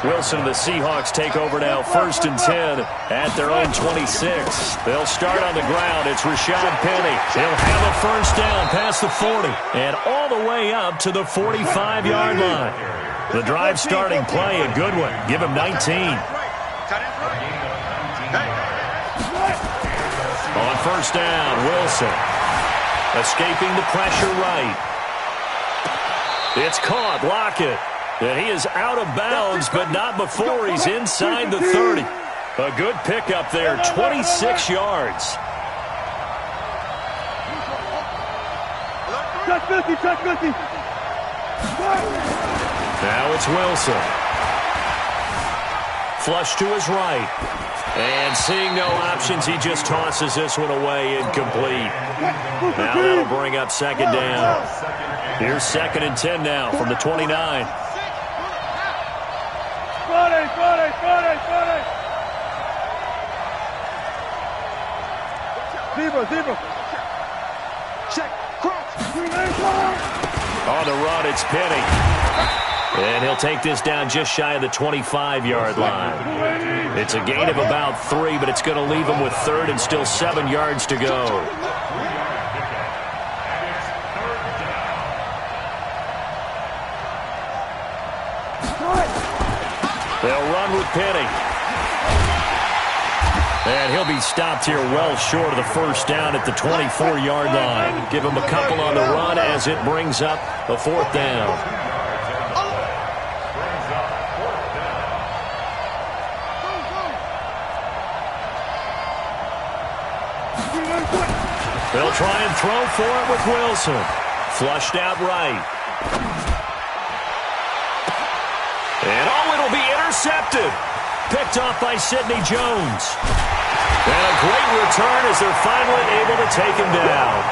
Wilson and the Seahawks take over now, 1st and 10 at their own 26. They'll start on the ground. It's Rashad Penny. He'll have a first down past the 40 and all the way up to the 45-yard line. The drive starting play, a good one. Give him 19. On first down, Wilson. Escaping the pressure right. It's caught, Lockett. And he is out of bounds, but not before he's inside the 30. A good pickup there, 26 yards. Touch 50. Now it's Wilson. Flush to his right. And seeing no options, he just tosses this one away, incomplete. Now that'll bring up 2nd down. Here's 2nd and 10 now from the 29. Zebra. Check. Cross. On the run, it's Penny. And he'll take this down just shy of the 25-yard line. It's a gain of about 3, but it's going to leave him with 3rd and still 7 yards to go. They'll run with Penny. And he'll be stopped here well short of the first down at the 24-yard line. Give him a couple on the run as it brings up a 4th down. They'll try and throw for it with Wilson. Flushed out right. And it'll be intercepted. Picked off by Sidney Jones. And a great return as they're finally able to take him down.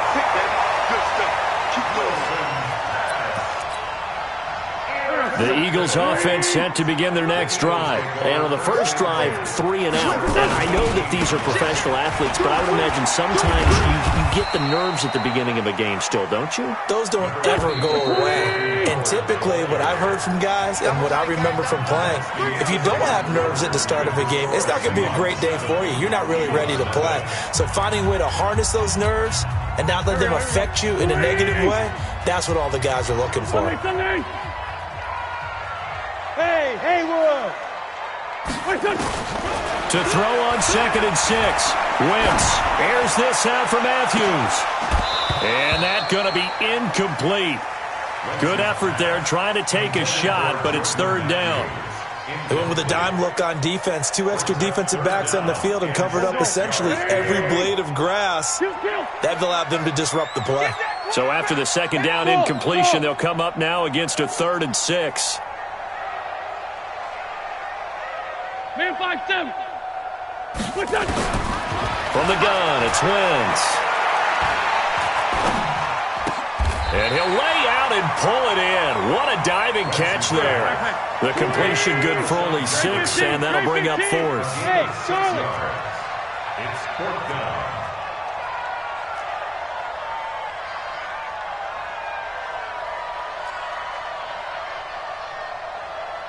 The Eagles offense set to begin their next drive. And on the first drive, 3 and out. And I know that these are professional athletes, but I would imagine sometimes you get the nerves at the beginning of a game still, don't you? Those don't ever go away. And typically what I've heard from guys and what I remember from playing, if you don't have nerves at the start of a game, it's not going to be a great day for you. You're not really ready to play. So finding a way to harness those nerves and not let them affect you in a negative way, that's what all the guys are looking for. Hey, Will. To throw on 2nd and 6. Wentz airs this out for Matthews. And that's going to be incomplete. Good effort there trying to take a shot, but it's 3rd down. They went with a dime look on defense. 2 extra defensive backs on the field and covered up essentially every blade of grass. That allowed them to disrupt the play. So after the 2nd down incompletion, they'll come up now against a 3rd and 6. Man 5-7. From the gun, it's Wentz. And he'll lay out and pull it in. What a diving catch there. The completion good for only 6, and that'll bring up 4th. Hey, Charlie. It's 4th down.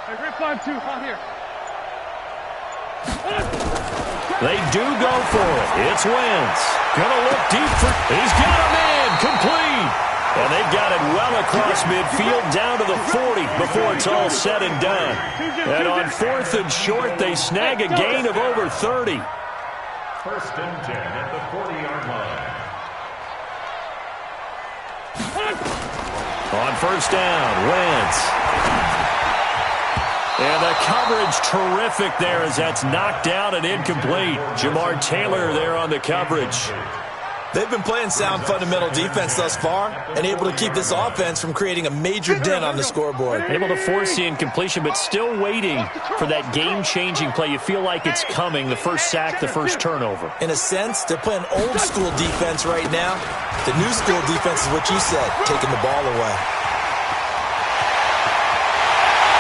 Hey, Red 5-2, out here. They do go for it. It's Wentz. Gonna look deep for... He's got a man. Complete. And they've got it well across midfield down to the 40 before it's all said and done. And on 4th and short, they snag a gain of over 30. 1st and 10 at the 40-yard line. On first down, Wentz. And the coverage terrific there as that's knocked down and incomplete. Jamar Taylor there on the coverage. They've been playing sound fundamental defense thus far and able to keep this offense from creating a major dent on the scoreboard. Able to force the incompletion, but still waiting for that game-changing play. You feel like it's coming, the first sack, the first turnover. In a sense, they're playing old-school defense right now. The new school defense is what you said, taking the ball away.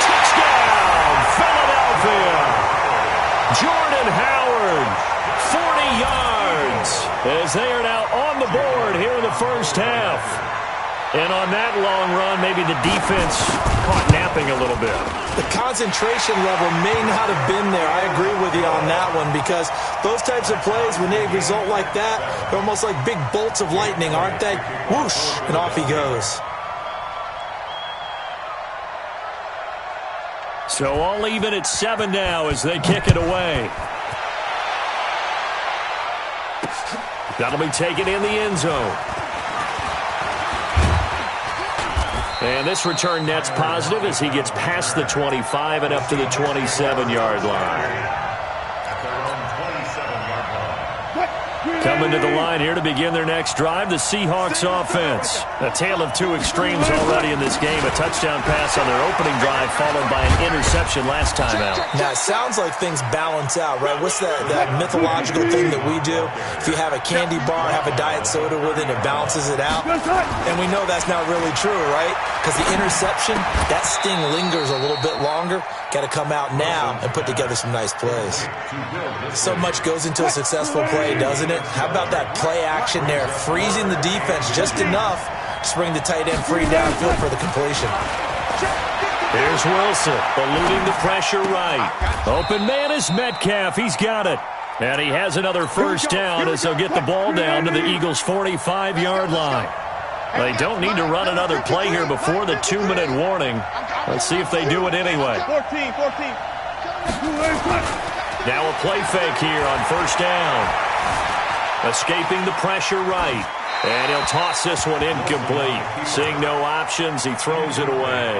Touchdown, Philadelphia! Jordan Howard, 40 yards, as they are now on the board here in the first half. And on that long run, maybe the defense caught napping a little bit. The concentration level may not have been there. I agree with you on that one, because those types of plays, when they result like that, they're almost like big bolts of lightning, aren't they? Whoosh, and off he goes. So all even at 7 now as they kick it away. That'll be taken in the end zone. And this return net's positive as he gets past the 25 and up to the 27-yard line. Coming to the line here to begin their next drive, the Seahawks offense. A tale of two extremes already in this game. A touchdown pass on their opening drive followed by an interception last time out. Now, it sounds like things balance out, right? What's that mythological thing that we do? If you have a candy bar, have a diet soda with it, it balances it out. And we know that's not really true, right? Because the interception, that sting lingers a little bit longer. Got to come out now and put together some nice plays. So much goes into a successful play, doesn't it? How about that play action there, freezing the defense just enough to bring the tight end free downfield for the completion. Here's Wilson, eluding the pressure right. Open man is Metcalf. He's got it. And he has another first down as they'll get the ball down to the Eagles' 45-yard line. They don't need to run another play here before the 2-minute warning. Let's see if they do it anyway. 14. Now a play fake here on first down. Escaping the pressure right. And he'll toss this one incomplete. Seeing no options, he throws it away.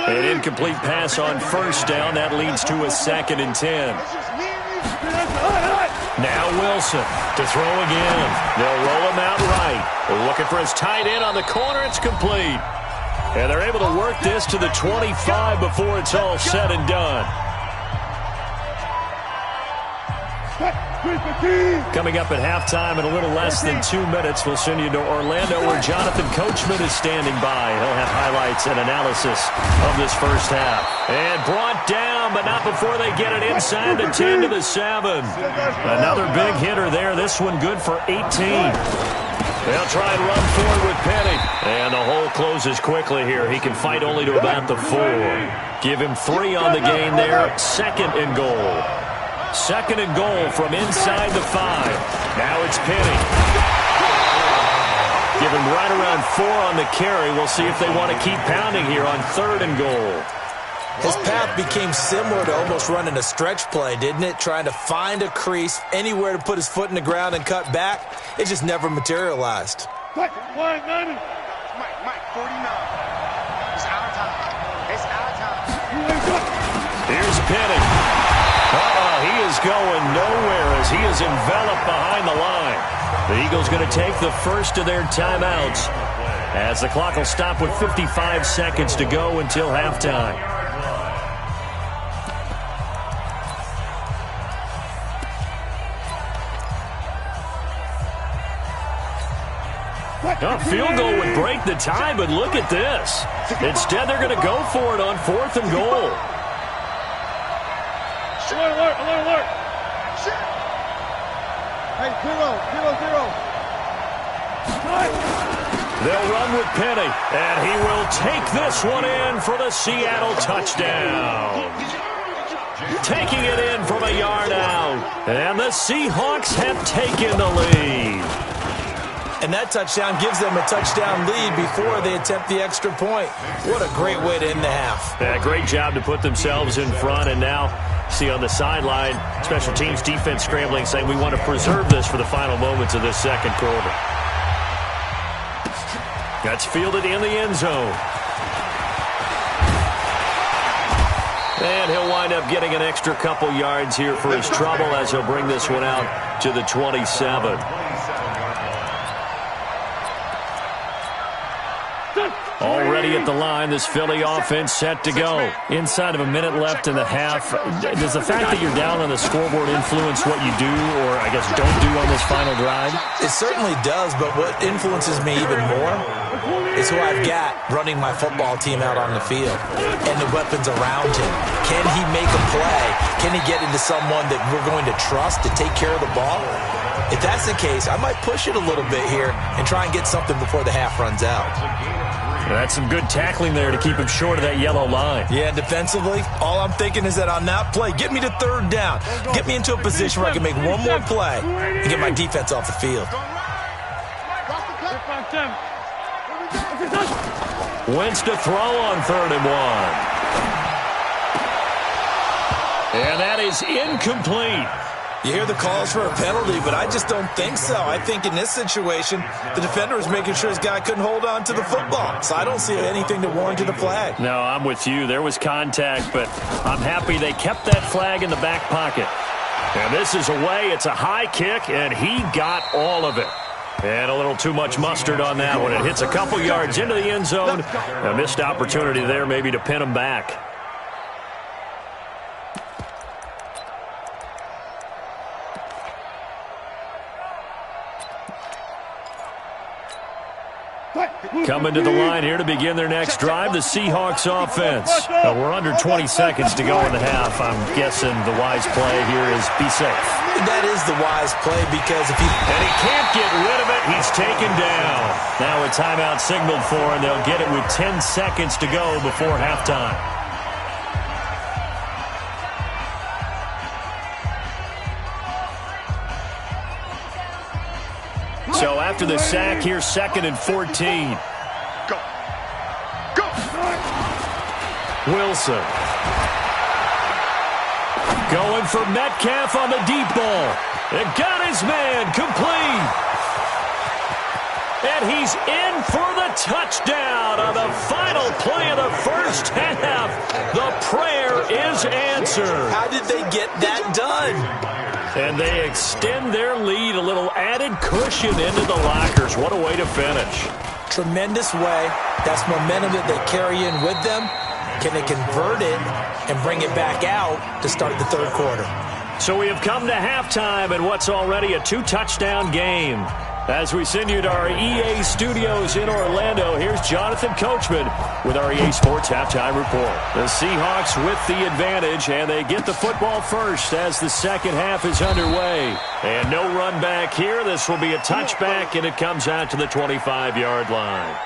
An incomplete pass on first down. That leads to a 2nd and 10. Now Wilson to throw again. They'll roll him out right. They're looking for his tight end on the corner. It's complete. And they're able to work this to the 25 before it's all said and done. Coming up at halftime in a little less than 2 minutes, we'll send you to Orlando where Jonathan Coachman is standing by. He'll have highlights and analysis of this first half. And brought down, but not before they get it inside the 10 to the 7. Another big hitter there. This one good for 18. They'll try and run forward with Penny. And the hole closes quickly here. He can fight only to about the 4. Give him 3 on the gain there. 2nd and goal. 2nd and goal from inside the 5. Now it's Penny. Give him right around 4 on the carry. We'll see if they want to keep pounding here on 3rd and goal. His path became similar to almost running a stretch play, didn't it? Trying to find a crease, anywhere to put his foot in the ground and cut back. It just never materialized. Mike, 49. It's our time. It's our time. Here's Penny. He is going nowhere as he is enveloped behind the line. The Eagles going to take the first of their timeouts as the clock will stop with 55 seconds to go until halftime. A field goal would break the tie, but look at this. Instead, they're going to go for it on 4th and goal. Alert. Hey, 0. They'll run with Penny, and he will take this one in for the Seattle touchdown. Taking it in from a yard out, and the Seahawks have taken the lead. And that touchdown gives them a touchdown lead before they attempt the extra point. What a great way to end the half. Yeah, great job to put themselves in front, and now see on the sideline, special teams defense scrambling, saying we want to preserve this for the final moments of this 2nd quarter. That's fielded in the end zone. And he'll wind up getting an extra couple yards here for his trouble as he'll bring this one out to the 27. Already at the line, this Philly offense set to go. Inside of a minute left in the half, does the fact that you're down on the scoreboard influence what you do or, I guess, don't do on this final drive? It certainly does, but what influences me even more is who I've got running my football team out on the field and the weapons around him. Can he make a play? Can he get into someone that we're going to trust to take care of the ball? If that's the case, I might push it a little bit here and try and get something before the half runs out. That's some good tackling there to keep him short of that yellow line. Yeah, defensively, all I'm thinking is that on that play, get me to third down. Get me into a position where I can make one more play and get my defense off the field. Wentz to throw on 3rd and 1. And that is incomplete. You hear the calls for a penalty, but I just don't think so. I think in this situation, the defender was making sure his guy couldn't hold on to the football. So I don't see anything to warrant the flag. No, I'm with you. There was contact, but I'm happy they kept that flag in the back pocket. And this is away. It's a high kick, and he got all of it. And a little too much mustard on that one. It hits a couple yards into the end zone. A missed opportunity there maybe to pin him back. Coming to the line here to begin their next drive, the Seahawks offense. We're under 20 seconds to go in the half. I'm guessing the wise play here is be safe. That is the wise play because if he... And he can't get rid of it. He's taken down. Now a timeout signaled for, and they'll get it with 10 seconds to go before halftime. So after the sack, here's 2nd and 14. Go. Go. Wilson. Going for Metcalf on the deep ball. It got his man complete. And he's in for the touchdown on the final play of the first half. The prayer is answered. How did they get that done? And they extend their lead, a little added cushion into the lockers. What a way to finish. Tremendous way. That's momentum that they carry in with them. Can they convert it and bring it back out to start the third quarter? So we have come to halftime in what's already a 2-touchdown game. As we send you to our EA studios in Orlando, here's Jonathan Coachman with our EA Sports Halftime Report. The Seahawks with the advantage, and they get the football first as the second half is underway. And no run back here. This will be a touchback, and it comes out to the 25-yard line.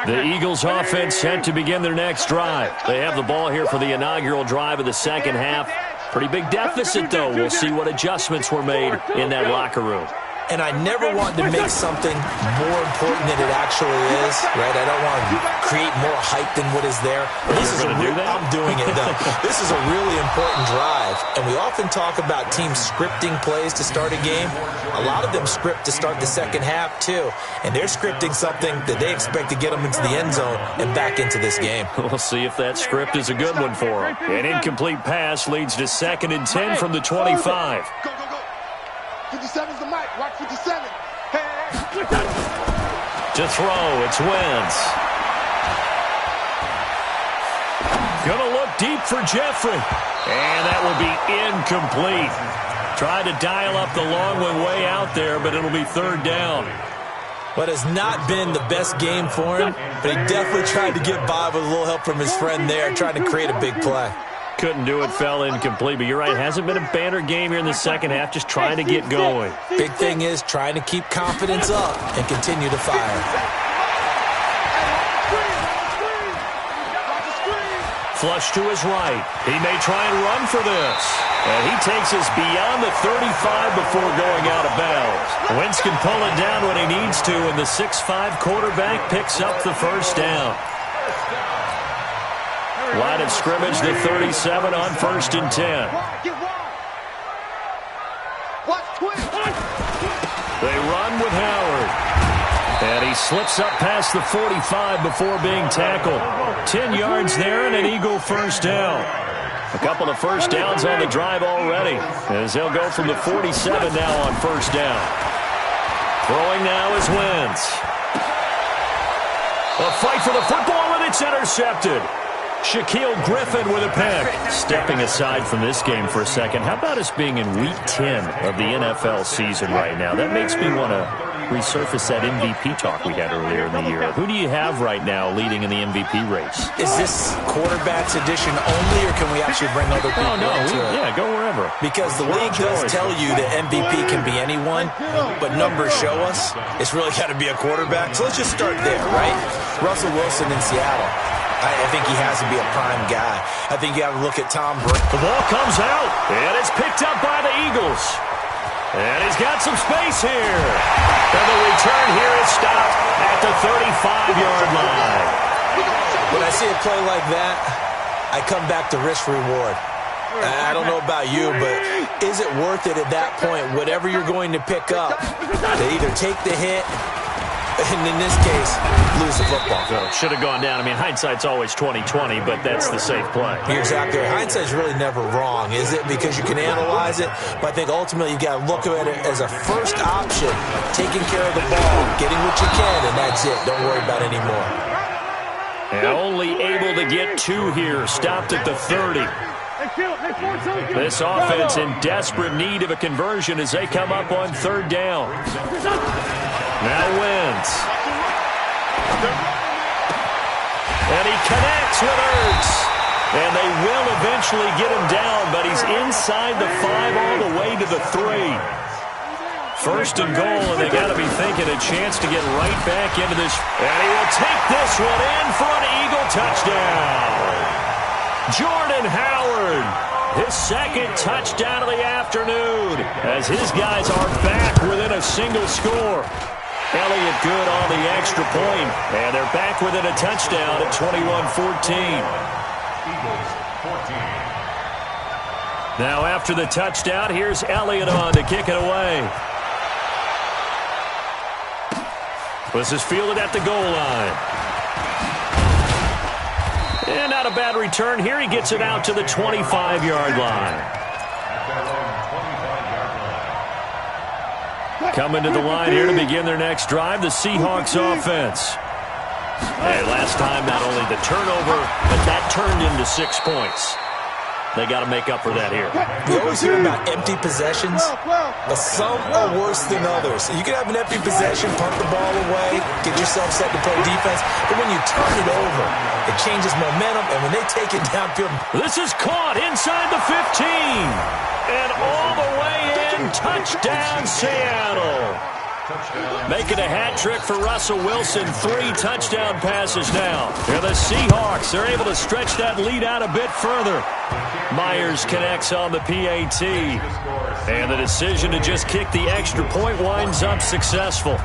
The Eagles offense set to begin their next drive. They have the ball here for the inaugural drive of the second half. Pretty big deficit, though. We'll see what adjustments were made in that locker room. And I never want to make something more important than it actually is, right? I don't want to create more hype than what is there. This is I'm doing it, though. This is a really important drive, and we often talk about teams scripting plays to start a game. A lot of them script to start the second half, too, and they're scripting something that they expect to get them into the end zone and back into this game. We'll see if that script is a good one for them. An incomplete pass leads to 2nd and 10 from the 25. 57's the mic. Watch 57. Hey. To throw, it's Wentz. Gonna look deep for Jeffrey. And that will be incomplete. Tried to dial up the long one way out there, but it'll be 3rd down. What has not been the best game for him, but he definitely tried to get by with a little help from his friend there, trying to create a big play. Couldn't do it, fell incomplete. But you're right, it hasn't been a banner game here in the second half, just trying to get going. Big thing is trying to keep confidence up and continue to fire. Flush to his right. He may try and run for this. And he takes us beyond the 35 before going out of bounds. Wentz can pull it down when he needs to, and the 6'5" quarterback picks up the first down. Line of scrimmage, the 37 on 1st and 10. They run with Howard. And he slips up past the 45 before being tackled. 10 yards there and an Eagle first down. A couple of first downs on the drive already, as they'll go from the 47 now on 1st down. Throwing now is Wentz. A fight for the football, and it's intercepted. Shaquille Griffin with a pick. Stepping aside from this game for a second, how about us being in Week 10 of the NFL season right now? That makes me want to resurface that MVP talk we had earlier in the year. Who do you have right now leading in the MVP race? Is this quarterbacks edition only, or can we actually bring other people into it? Yeah, go wherever. Because the league does tell you that MVP can be anyone, but numbers show us it's really got to be a quarterback. So let's just start there, right? Russell Wilson in Seattle. I think he has to be a prime guy. I think you have to look at Tom Brady. The ball comes out, and it's picked up by the Eagles. And he's got some space here. And the return here is stopped at the 35-yard line. When I see a play like that, I come back to risk-reward. I don't know about you, but is it worth it at that point, whatever you're going to pick up, to either take the hit, and in this case, lose the football? So should have gone down. I mean, hindsight's always 20/20, but that's the safe play. You're exactly right. Hindsight's really never wrong, is it? Because you can analyze it, but I think ultimately you got to look at it as a first option, taking care of the ball, getting what you can, and that's it. Don't worry about any more. And only able to get 2 here, stopped at the 30. This offense in desperate need of a conversion as they come up on 3rd down. Now wins. And he connects with Ertz. And they will eventually get him down, but he's inside the 5 all the way to the 3. 1st and goal, and they got to be thinking a chance to get right back into this. And he will take this one in for an Eagle touchdown. Jordan Howard, his 2nd touchdown of the afternoon, as his guys are back within a single score. Elliott good on the extra point, and they're back within a touchdown at 21-14. Eagles 14. Now after the touchdown, here's Elliott on to kick it away. This is fielded at the goal line. And not a bad return here. He gets it out to the 25-yard line. Coming to the line here to begin their next drive, the Seahawks offense. And last time, not only the turnover, but that turned into 6 points. They got to make up for that here. We always hear about empty possessions, but some are worse than others. You can have an empty possession, punt the ball away, get yourself set to play defense, but when you turn it over, it changes momentum, and when they take it downfield. This is caught inside the 15, and all the way in, touchdown Seattle. Making a hat trick for Russell Wilson. 3 touchdown passes now. And the Seahawks are able to stretch that lead out a bit further. Myers connects on the PAT. And the decision to just kick the extra point winds up successful.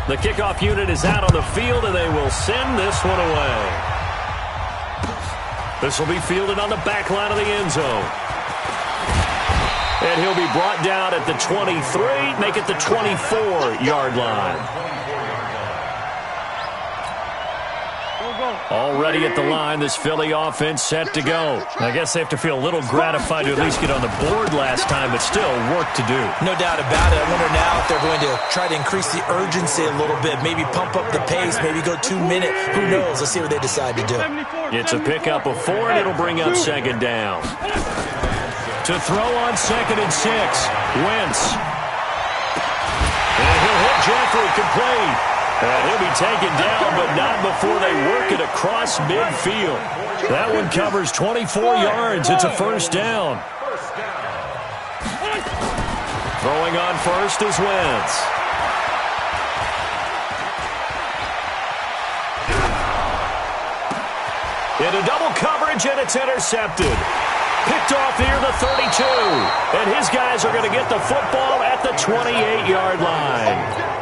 The kickoff unit is out on the field, and they will send this one away. This will be fielded on the back line of the end zone. And he'll be brought down at the 23, make it the 24-yard line. Already at the line, this Philly offense set to go. I guess they have to feel a little gratified to at least get on the board last time, but still work to do. No doubt about it. I wonder now if they're going to try to increase the urgency a little bit, maybe pump up the pace, maybe go 2 minute. Who knows? Let's see what they decide to do. It's a pickup of 4, and it'll bring up 2nd down. To throw on 2nd and 6. Wentz. And he'll hit Jeffrey complete. And he'll be taken down, but not before they work it across midfield. That one covers 24 yards. It's a 1st down. Throwing on 1st is Wentz. Into double coverage, and it's intercepted. Picked off near the 32. And his guys are going to get the football at the 28-yard line.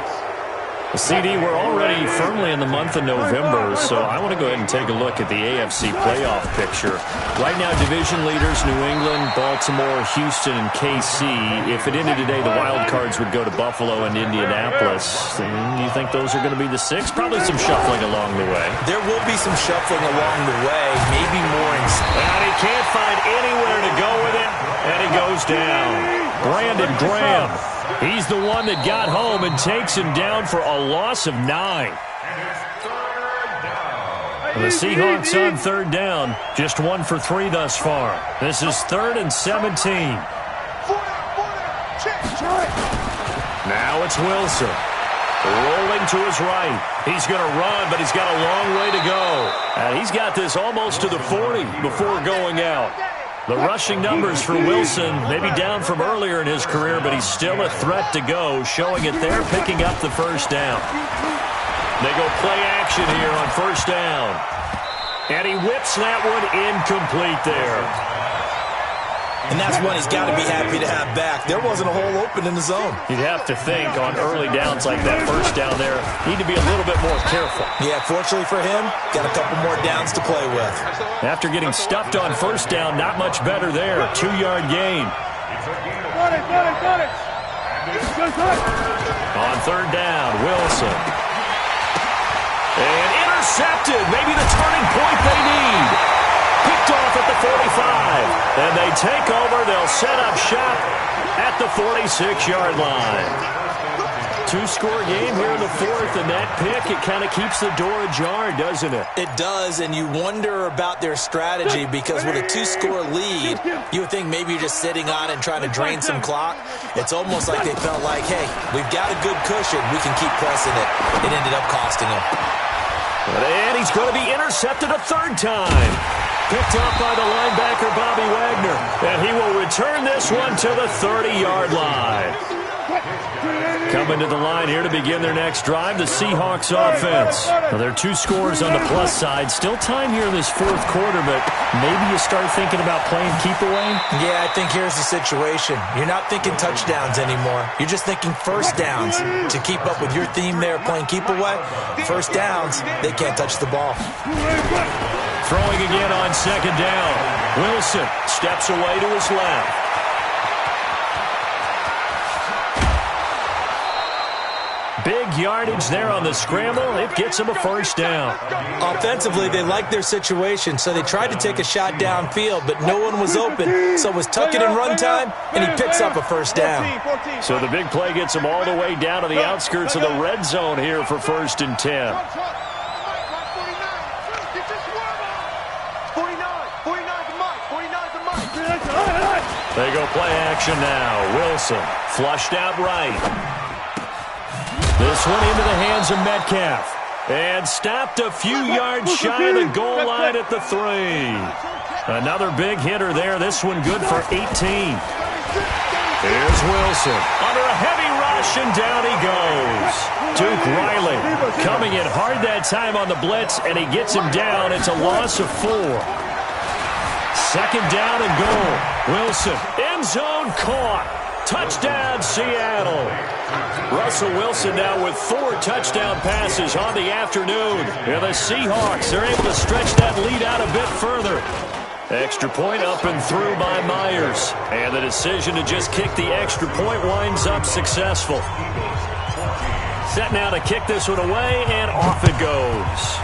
The CD, we're already firmly in the month of November, so I want to go ahead and take a look at the AFC playoff picture. Right now, division leaders, New England, Baltimore, Houston, and KC. If it ended today, the wild cards would go to Buffalo and Indianapolis. And you think those are going to be the 6? Probably some shuffling along the way. There will be some shuffling along the way, maybe more. And he can't find anywhere to go with it, and he goes down. Brandon Graham. He's the one that got home and takes him down for a loss of 9. The Seahawks on 3rd down, just 1 for 3 thus far. This is 3rd and 17. Now it's Wilson. Rolling to his right. He's going to run, but he's got a long way to go. And he's got this almost to the 40 before going out. The rushing numbers for Wilson may be down from earlier in his career, but he's still a threat to go, showing it there, picking up the first down. They go play action here on first down. And he whips that one incomplete there. And that's one he's got to be happy to have back. There wasn't a hole open in the zone. You'd have to think on early downs like that first down there, need to be a little bit more careful. Yeah, fortunately for him, got a couple more downs to play with. After getting stuffed on first down, not much better there. 2-yard gain. Got it. On third down, Wilson. And intercepted. Maybe the turning point they need. Picked off at the 45. And they take over. They'll set up shop at the 46-yard line. Two-score game here in the fourth, and that pick, it kind of keeps the door ajar, doesn't it? It does, and you wonder about their strategy because with a two-score lead, you would think maybe you're just sitting on it and trying to drain some clock. It's almost like they felt like, hey, we've got a good cushion. We can keep pressing it. It ended up costing them. And he's going to be intercepted a third time. Picked off by the linebacker, Bobby Wagner. And he will return this one to the 30-yard line. Coming to the line here to begin their next drive, the Seahawks offense. Well, there are two scores on the plus side. Still time here in this fourth quarter, but maybe you start thinking about playing keep away? Yeah, I think here's the situation. You're not thinking touchdowns anymore. You're just thinking first downs. To keep up with your theme there, playing keep away, first downs, they can't touch the ball. Throwing again on second down. Wilson steps away to his left. Big yardage there on the scramble. It gets him a first down. Offensively, they liked their situation, so they tried to take a shot downfield, but no one was open. So it was tuck it and run time, and he picks up a first down. So the big play gets him all the way down to the outskirts of the red zone here for 1st and 10. They go play action now. Wilson flushed out right. This one into the hands of Metcalf. And stopped a few yards shy of the goal line at the 3. Another big hitter there. This one good for 18. Here's Wilson. Under a heavy rush, and down he goes. Duke Riley coming in hard that time on the blitz, and he gets him down. It's a loss of 4. Second down and goal. Wilson, end zone caught. Touchdown, Seattle. Russell Wilson now with 4 touchdown passes on the afternoon. And the Seahawks, they're able to stretch that lead out a bit further. Extra point up and through by Myers. And the decision to just kick the extra point winds up successful. Set now to kick this one away, and off it goes.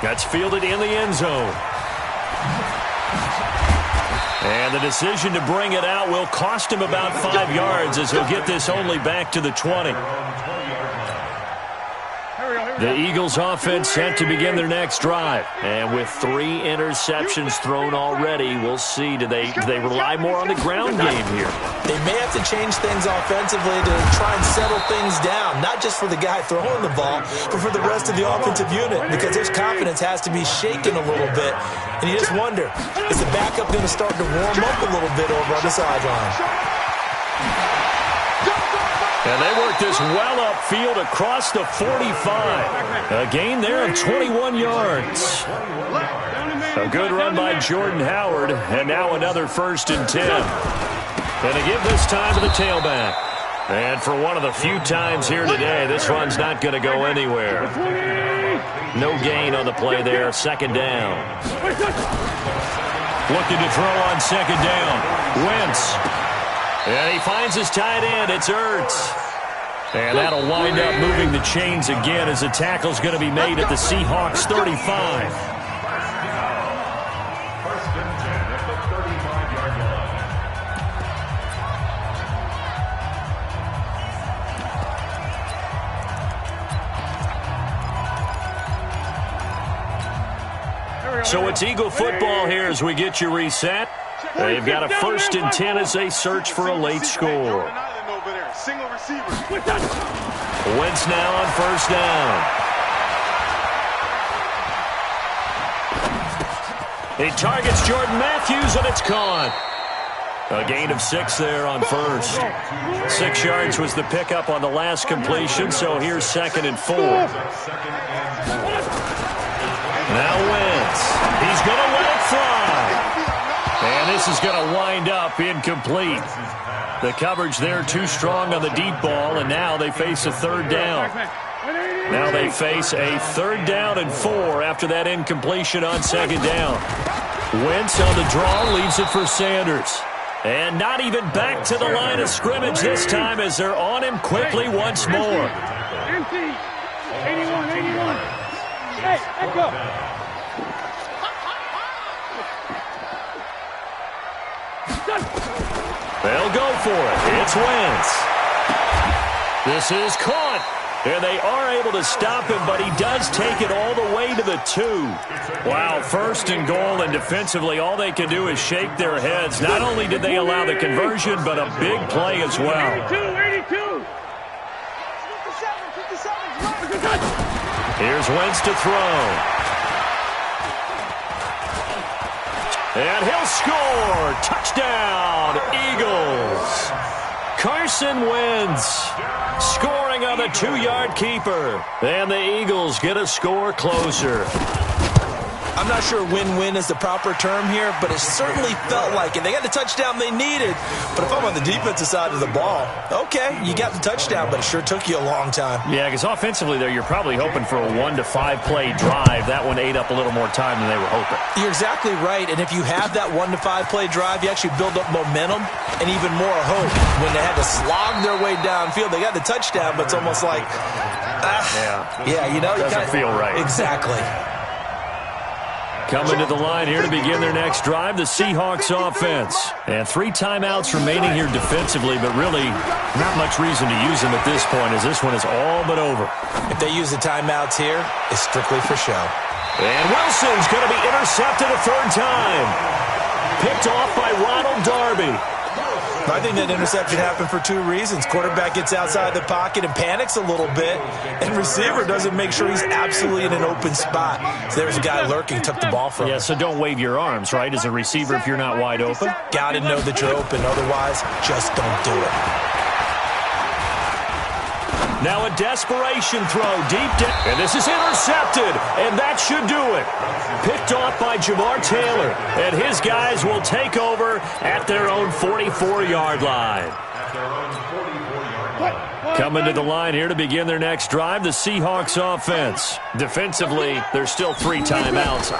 That's fielded in the end zone. And the decision to bring it out will cost him about 5 yards as he'll get this only back to the 20. The Eagles offense set to begin their next drive. And with 3 interceptions thrown already, we'll see. Do they rely more on the ground game here? They may have to change things offensively to try and settle things down. Not just for the guy throwing the ball, but for the rest of the offensive unit. Because his confidence has to be shaken a little bit. And you just wonder, is the backup going to start to warm up a little bit over on the sideline? And they work this well upfield across the 45. A gain there of 21 yards. A good run by Jordan Howard. And now another 1st and 10. And they give this time to the tailback. And for one of the few times here today, this run's not going to go anywhere. No gain on the play there. Second down. Looking to throw on second down. Wentz. And he finds his tight end. It's Ertz. And that'll wind up moving the chains again as the tackle's going to be made at the Seahawks 35. So it's Eagle football here as we get you reset. They've got a 1st and 10 as they search for a late score. Single receiver. Wentz now on first down. He targets Jordan Matthews, and it's caught. A gain of 6 there on first. 6 yards was the pickup on the last completion, so here's 2nd and 4. Now Wentz. He's going to let it fly. And this is going to wind up incomplete. The coverage there too strong on the deep ball, and now they face a 3rd down. Now they face a 3rd down and 4 after that incompletion on 2nd down. Wentz on the draw leaves it for Sanders. And not even back to the line of scrimmage this time as they're on him quickly once more. Empty. 81, 81. Hey, let go. They'll go for it. It's Wentz. This is caught. And they are able to stop him, but he does take it all the way to the 2. Wow, 1st and goal, and defensively all they can do is shake their heads. Not only did they allow the conversion, but a big play as well. 82, 82. 57. Here's Wentz to throw. And he'll score. Touchdown, Eagles. Carson Wentz scoring on the 2-yard keeper. And the Eagles get a score closer. I'm not sure win-win is the proper term here, but it certainly felt like it. They got the touchdown they needed, but if I'm on the defensive side of the ball, okay, you got the touchdown, but it sure took you a long time. Yeah, because offensively there, you're probably hoping for a 1 to 5 play drive. That one ate up a little more time than they were hoping. You're exactly right, and if you have that 1 to 5 play drive, you actually build up momentum and even more hope. When they had to slog their way downfield, they got the touchdown, but it's almost like, you know, doesn't feel right. Exactly. Coming to the line here to begin their next drive, the Seahawks offense. And 3 timeouts remaining here defensively, but really not much reason to use them at this point as this one is all but over. If they use the timeouts here, it's strictly for show. And Wilson's going to be intercepted a 3rd time. Picked off by Ronald Darby. I think that interception happened for 2 reasons. Quarterback gets outside the pocket and panics a little bit, and receiver doesn't make sure he's absolutely in an open spot. So there's a guy lurking, took the ball from him. Yeah, so don't wave your arms, right, as a receiver if you're not wide open? Got to know that you're open. Otherwise, just don't do it. Now a desperation throw deep down. And this is intercepted, and that should do it. Picked off by Jamar Taylor, and his guys will take over at their own 44-yard line. Coming to the line here to begin their next drive, the Seahawks offense. Defensively, there's still 3 timeouts.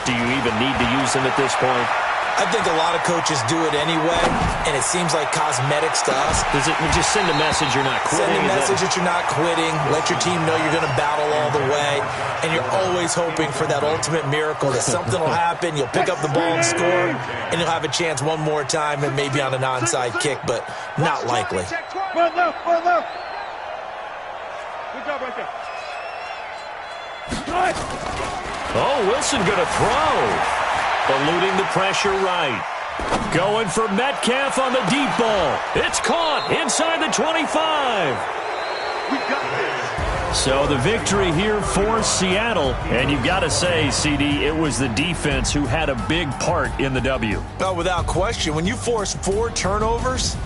Do you even need to use them at this point? I think a lot of coaches do it anyway, and it seems like cosmetics to us. Does it just send a message you're not quitting? Send a message that you're not quitting. Let your team know you're going to battle all the way, and you're always hoping for that ultimate miracle that something will happen, you'll pick up the ball and score, and you'll have a chance one more time and maybe on an onside kick, but not likely. Well left. Good job right there. Oh, Wilson going to throw. Eluding the pressure right. Going for Metcalf on the deep ball. It's caught inside the 25. We got this. So the victory here for Seattle. And you've got to say, CD, it was the defense who had a big part in the W. Well, without question, when you force 4 turnovers,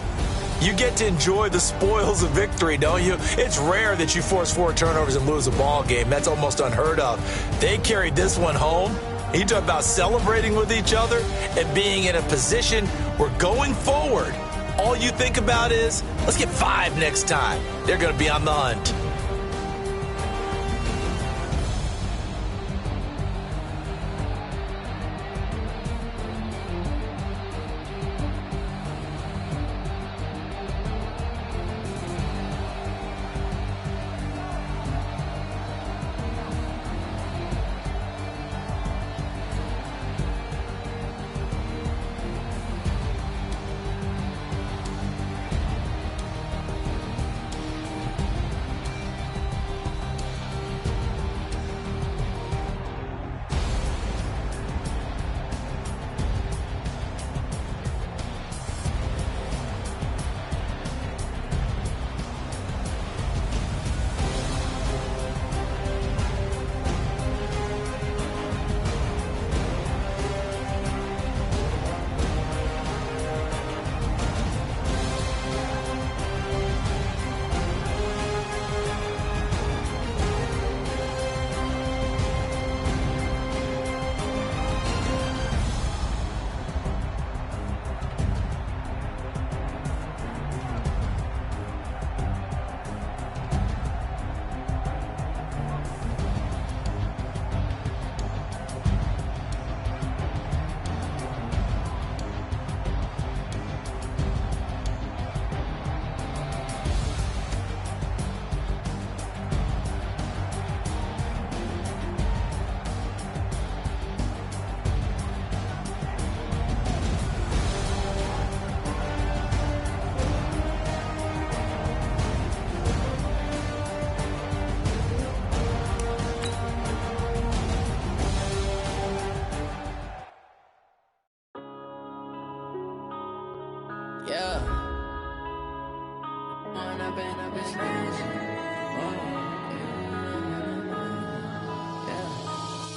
you get to enjoy the spoils of victory, don't you? It's rare that you force 4 turnovers and lose a ball game. That's almost unheard of. They carried this one home. You talk about celebrating with each other and being in a position where going forward, all you think about is, let's get 5 next time. They're going to be on the hunt.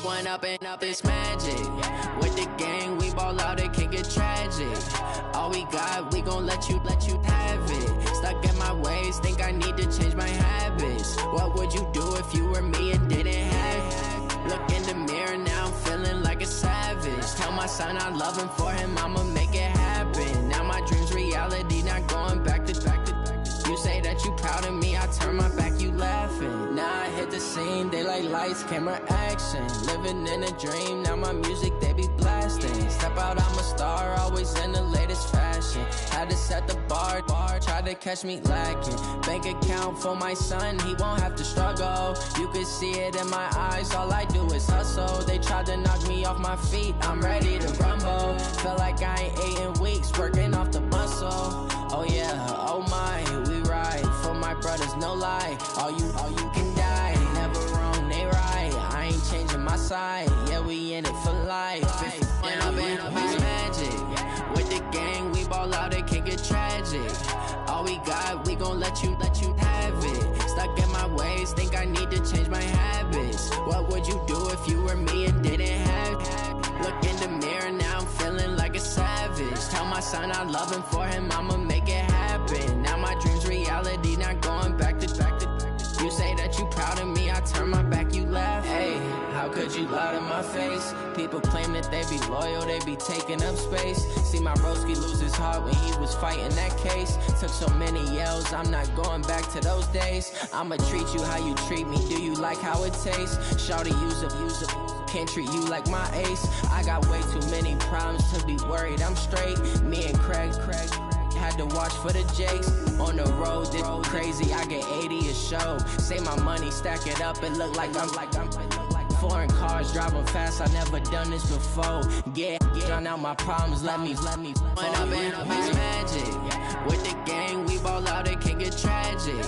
One up and up, it's magic. With the gang, we ball out, it can get tragic. All we got, we gon' let you have it. Stuck in my ways, think I need to change my habits. What would you do if you were me and didn't have it? Look in the mirror, now I'm feeling like a savage. Tell my son I love him, for him I'ma make it happen. Now my dream's reality, not going back to. You say that you proud of me, I turn my back, you laughing. Now I hit the scene, they like lights, camera, action. Living in a dream, now my music, they be blasting. Step out, I'm a star, always in the latest fashion. Had to set the bar, try to catch me lacking. Bank account for my son, he won't have to struggle. You can see it in my eyes, all I do is hustle. They tried to knock me off my feet, I'm ready to rumble. Feel like I ain't ate in weeks, working off the muscle. Oh yeah, oh my, we ride for my brothers, no lie. All you can die, never wrong, they right. I ain't changing my side, yeah, we in it for life. If up and up is magic. With the gang, we ball out, it can get tragic. All we got, we gon' let you have it. Stuck in my ways, think I need to change my habits. What would you do if you were me and didn't have it? Look in the mirror, now I'm feeling like a savage. Tell my son I love him, for him I'ma make it happen. Now my dream's reality, not going back to. You say that you proud of me, I turn my back, you laugh. Hey, how could you lie to my face? People claim that they be loyal, they be taking up space. See my broski lose his heart when he was fighting that case. Took so many yells, I'm not going back to those days. I'ma treat you how you treat me, do you like how it tastes? Shawty, use up, can't treat you like my ace. I got way too many problems to be worried, I'm straight. Me and Craig had to watch for the Jakes. On the road, this crazy, I get 80 a show. Say my money, stack it up, it look like I'm foreign cars, driving fast, I never done this before. Get drown out my problems, let me One up and up is magic. With the gang, we ball out, it can get tragic.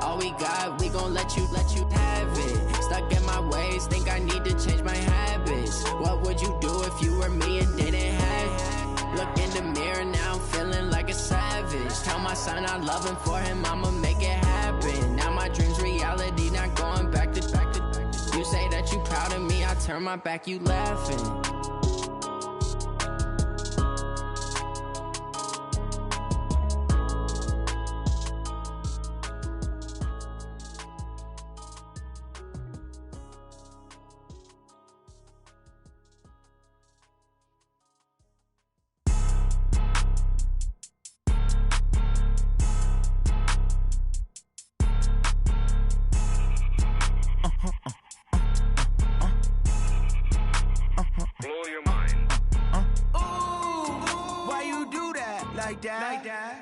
All we got, we gon' let you have it. Stuck in my ways, think I need to change my habits. What would you do if you were me and didn't have it? Look in the mirror, now I'm feeling like a savage. Tell my son I love him, for him I'ma make it happen. Now my dream's reality, not going back to. You say that you proud of me, I turn my back, you laughing.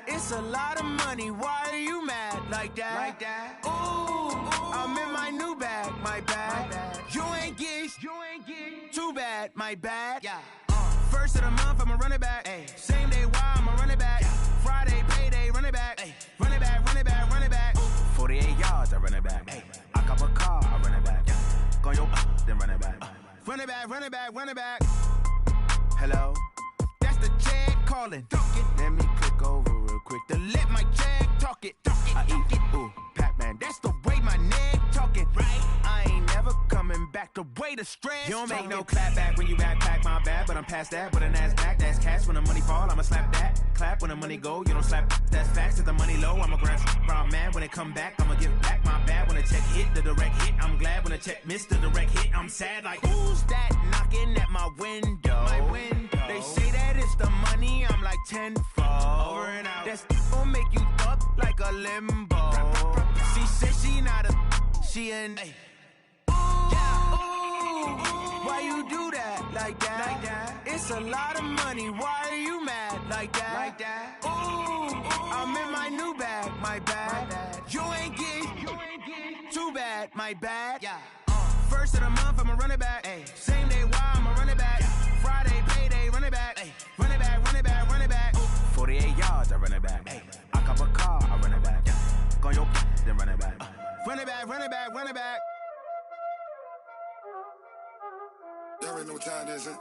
It's a lot of money, why are you mad like that? Ooh, I'm in my new bag, my bad. You ain't get too bad, my bad. First of the month, I'ma run it back. Same day, why I'ma run it back. Friday, payday, run it back. Run it back, run it back, run it back. 48 yards, I run it back. I cop a car, I run it back. Go yo, then run it back. Run it back, run it back, run it back. Hello? That's the jag calling. Let me click over real quick to let my jag talk it. I eat it, ooh, Pac-Man. That's the way my neck talking. Right? I ain't never coming back the way the stress. You don't make no clap back when you backpack, my bad. But I'm past that with an ass back. That's cash when the money fall. I'ma slap that. Clap when the money go. You don't slap. That's facts. If the money low, I'ma grab brown man. When it come back, I'ma give back my bad. When the check hit, the direct hit. I'm glad when the check missed the direct hit. I'm sad like, who's that knocking at my window? My window. They say that it's the money, I'm like tenfold. Over and out. That's gon' make you up like a limbo. She said she not a, she an. Ooh, why you do that like that? It's a lot of money, why are you mad like that? Ooh, I'm in my new bag, my bad. You ain't get too bad, my bad. First of the month, I'ma run it back. Same day, why I'ma run it back. Friday, payday, run it back. Run it back, run it back, run it back. 48 yards, I run it back. I cop a car, I run it back. Go yo, then run it back. Run it back, run it back, run it back. Y'all already know what time it is, huh?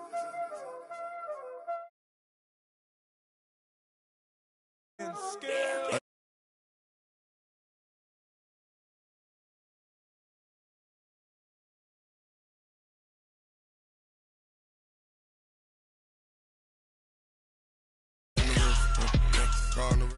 on the